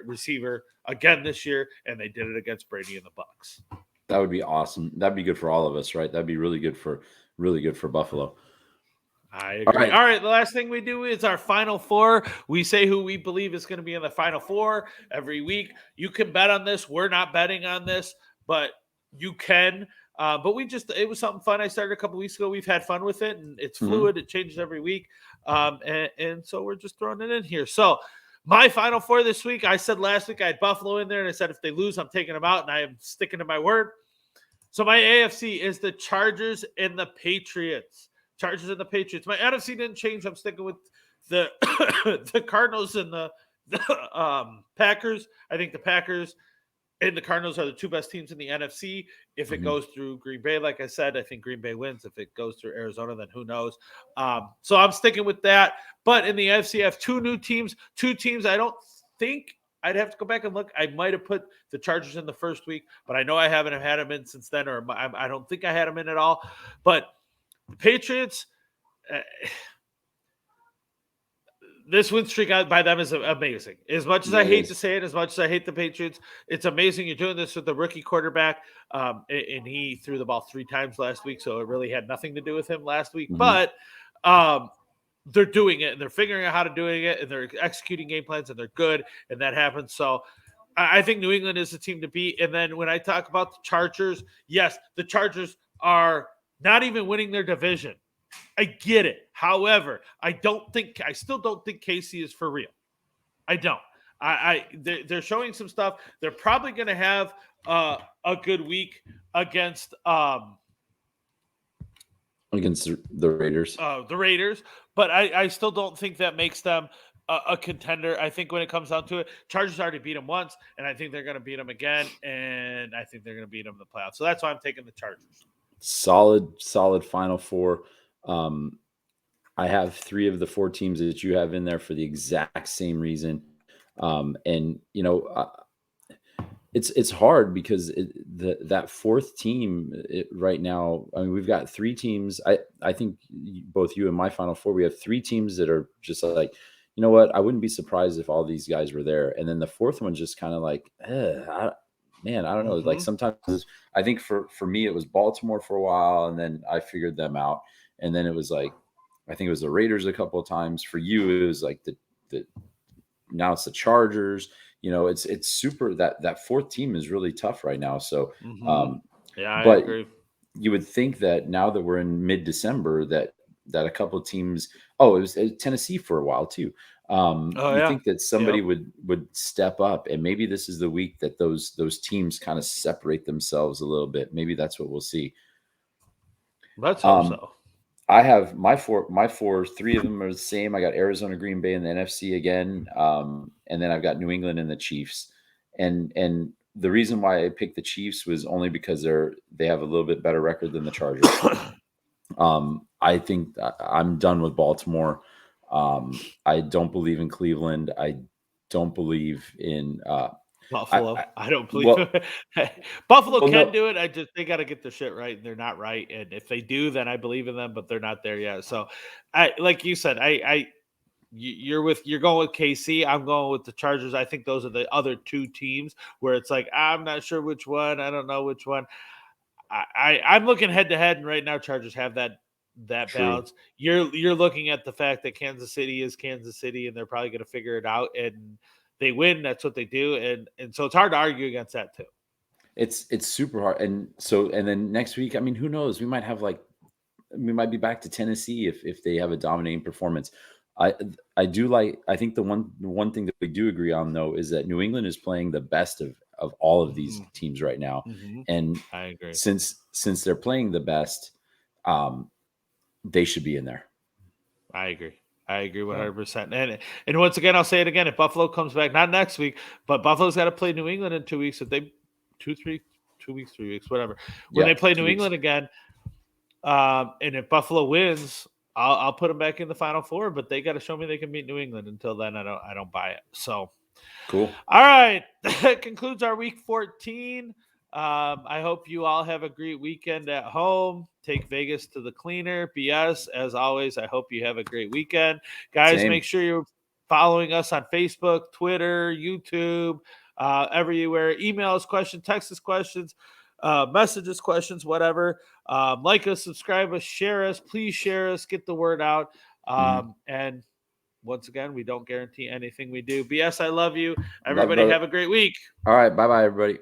receiver again this year, and they did it against Brady and the Bucs. That would be awesome. That'd be good for all of us, right? That'd be really good for Buffalo. I agree. All right. The last thing we do is our Final Four. We say who we believe is going to be in the Final Four every week. You can bet on this. We're not betting on this, but you can. But it was something fun. I started a couple weeks ago. We've had fun with it, and it's fluid. It changes every week. And so we're just throwing it in here. So my Final Four this week, I said last week I had Buffalo in there, and I said if they lose, I'm taking them out, and I am sticking to my word. So my AFC is the Chargers and the Patriots. Chargers and the Patriots. My NFC didn't change. I'm sticking with the the Cardinals and the Packers. I think the Packers and the Cardinals are the two best teams in the NFC. If it goes through Green Bay, like I said, I think Green Bay wins. If it goes through Arizona, then who knows? So I'm sticking with that. But in the NFC, I have two teams I don't think I'd have to go back and look. I might have put the Chargers in the first week, but I know I haven't had them in since then, or I don't think I had them in at all. But the Patriots, this win streak by them is amazing. As much as I hate to say it, as much as I hate the Patriots, it's amazing. You're doing this with the rookie quarterback, and he threw the ball 3 times last week, so it really had nothing to do with him last week. But they're doing it and they're figuring out how to doing it and they're executing game plans and they're good and that happens. So I think New England is the team to beat. And then when I talk about the Chargers, yes, the Chargers are not even winning their division. I get it. However, I still don't think Casey is for real. I don't. They're showing some stuff. They're probably going to have a good week against the Raiders. The Raiders, but I still don't think that makes them a contender. I think when it comes down to it, Chargers already beat them once, and I think they're going to beat them again, and I think they're going to beat them in the playoffs. So that's why I'm taking the Chargers. Solid Final Four. I have 3 of the 4 teams that you have in there for the exact same reason. And it's hard because that 4th team right now. I mean, we've got 3 teams. I think both you and my Final Four, we have 3 teams that are just like, you know what? I wouldn't be surprised if all these guys were there. And then the 4th one's just kind of like, I don't know. Like sometimes I think for me, it was Baltimore for a while, and then I figured them out. And then it was like, I think it was the Raiders a couple of times. For you, it was like the now it's the Chargers. It's super that 4th team is really tough right now. So, I but agree. You would think that now that we're in mid-December, that a couple of teams. Oh, it was Tennessee for a while too. You think that somebody would step up, and maybe this is the week that those teams kind of separate themselves a little bit. Maybe that's what we'll see. Let's hope so. I have my four. 3 of them are the same. I got Arizona, Green Bay in the NFC again, and then I've got New England and the Chiefs. And the reason why I picked the Chiefs was only because they have a little bit better record than the Chargers. I think I'm done with Baltimore. I don't believe in Cleveland. I don't believe in Buffalo. I don't believe Buffalo can do it. They got to get their shit right, and they're not right. And if they do, then I believe in them, but they're not there yet. So, like you said, you're going with KC. I'm going with the Chargers. I think those are the other 2 teams where it's like I'm not sure which one. I don't know which one. I'm looking head to head, and right now Chargers have that balance. You're looking at the fact that Kansas City is Kansas City, and they're probably going to figure it out, and they win. That's what they do, and so it's hard to argue against that too. It's super hard, and then next week, I mean, who knows? We might be back to Tennessee if they have a dominating performance. I think the one thing that we do agree on though is that New England is playing the best of all of these teams right now, and I agree. Since they're playing the best, they should be in there. I agree 100%. And once again, I'll say it again: if Buffalo comes back, not next week, but Buffalo's got to play New England in 2 weeks. If they 2 weeks, 3 weeks, whatever. When they play New England again, and if Buffalo wins, I'll put them back in the Final Four. But they got to show me they can beat New England. Until then, I don't buy it. So cool. All right, that concludes our week 14. I hope you all have a great weekend at home. Take Vegas to the cleaner. BS, as always, I hope you have a great weekend. Guys, make sure you're following us on Facebook, Twitter, YouTube, everywhere. Email us questions, text us questions, message us questions, whatever. Like us, subscribe us, share us. Please share us. Get the word out. And once again, we don't guarantee anything we do. BS, I love you. Everybody have a great week. All right. Bye-bye, everybody.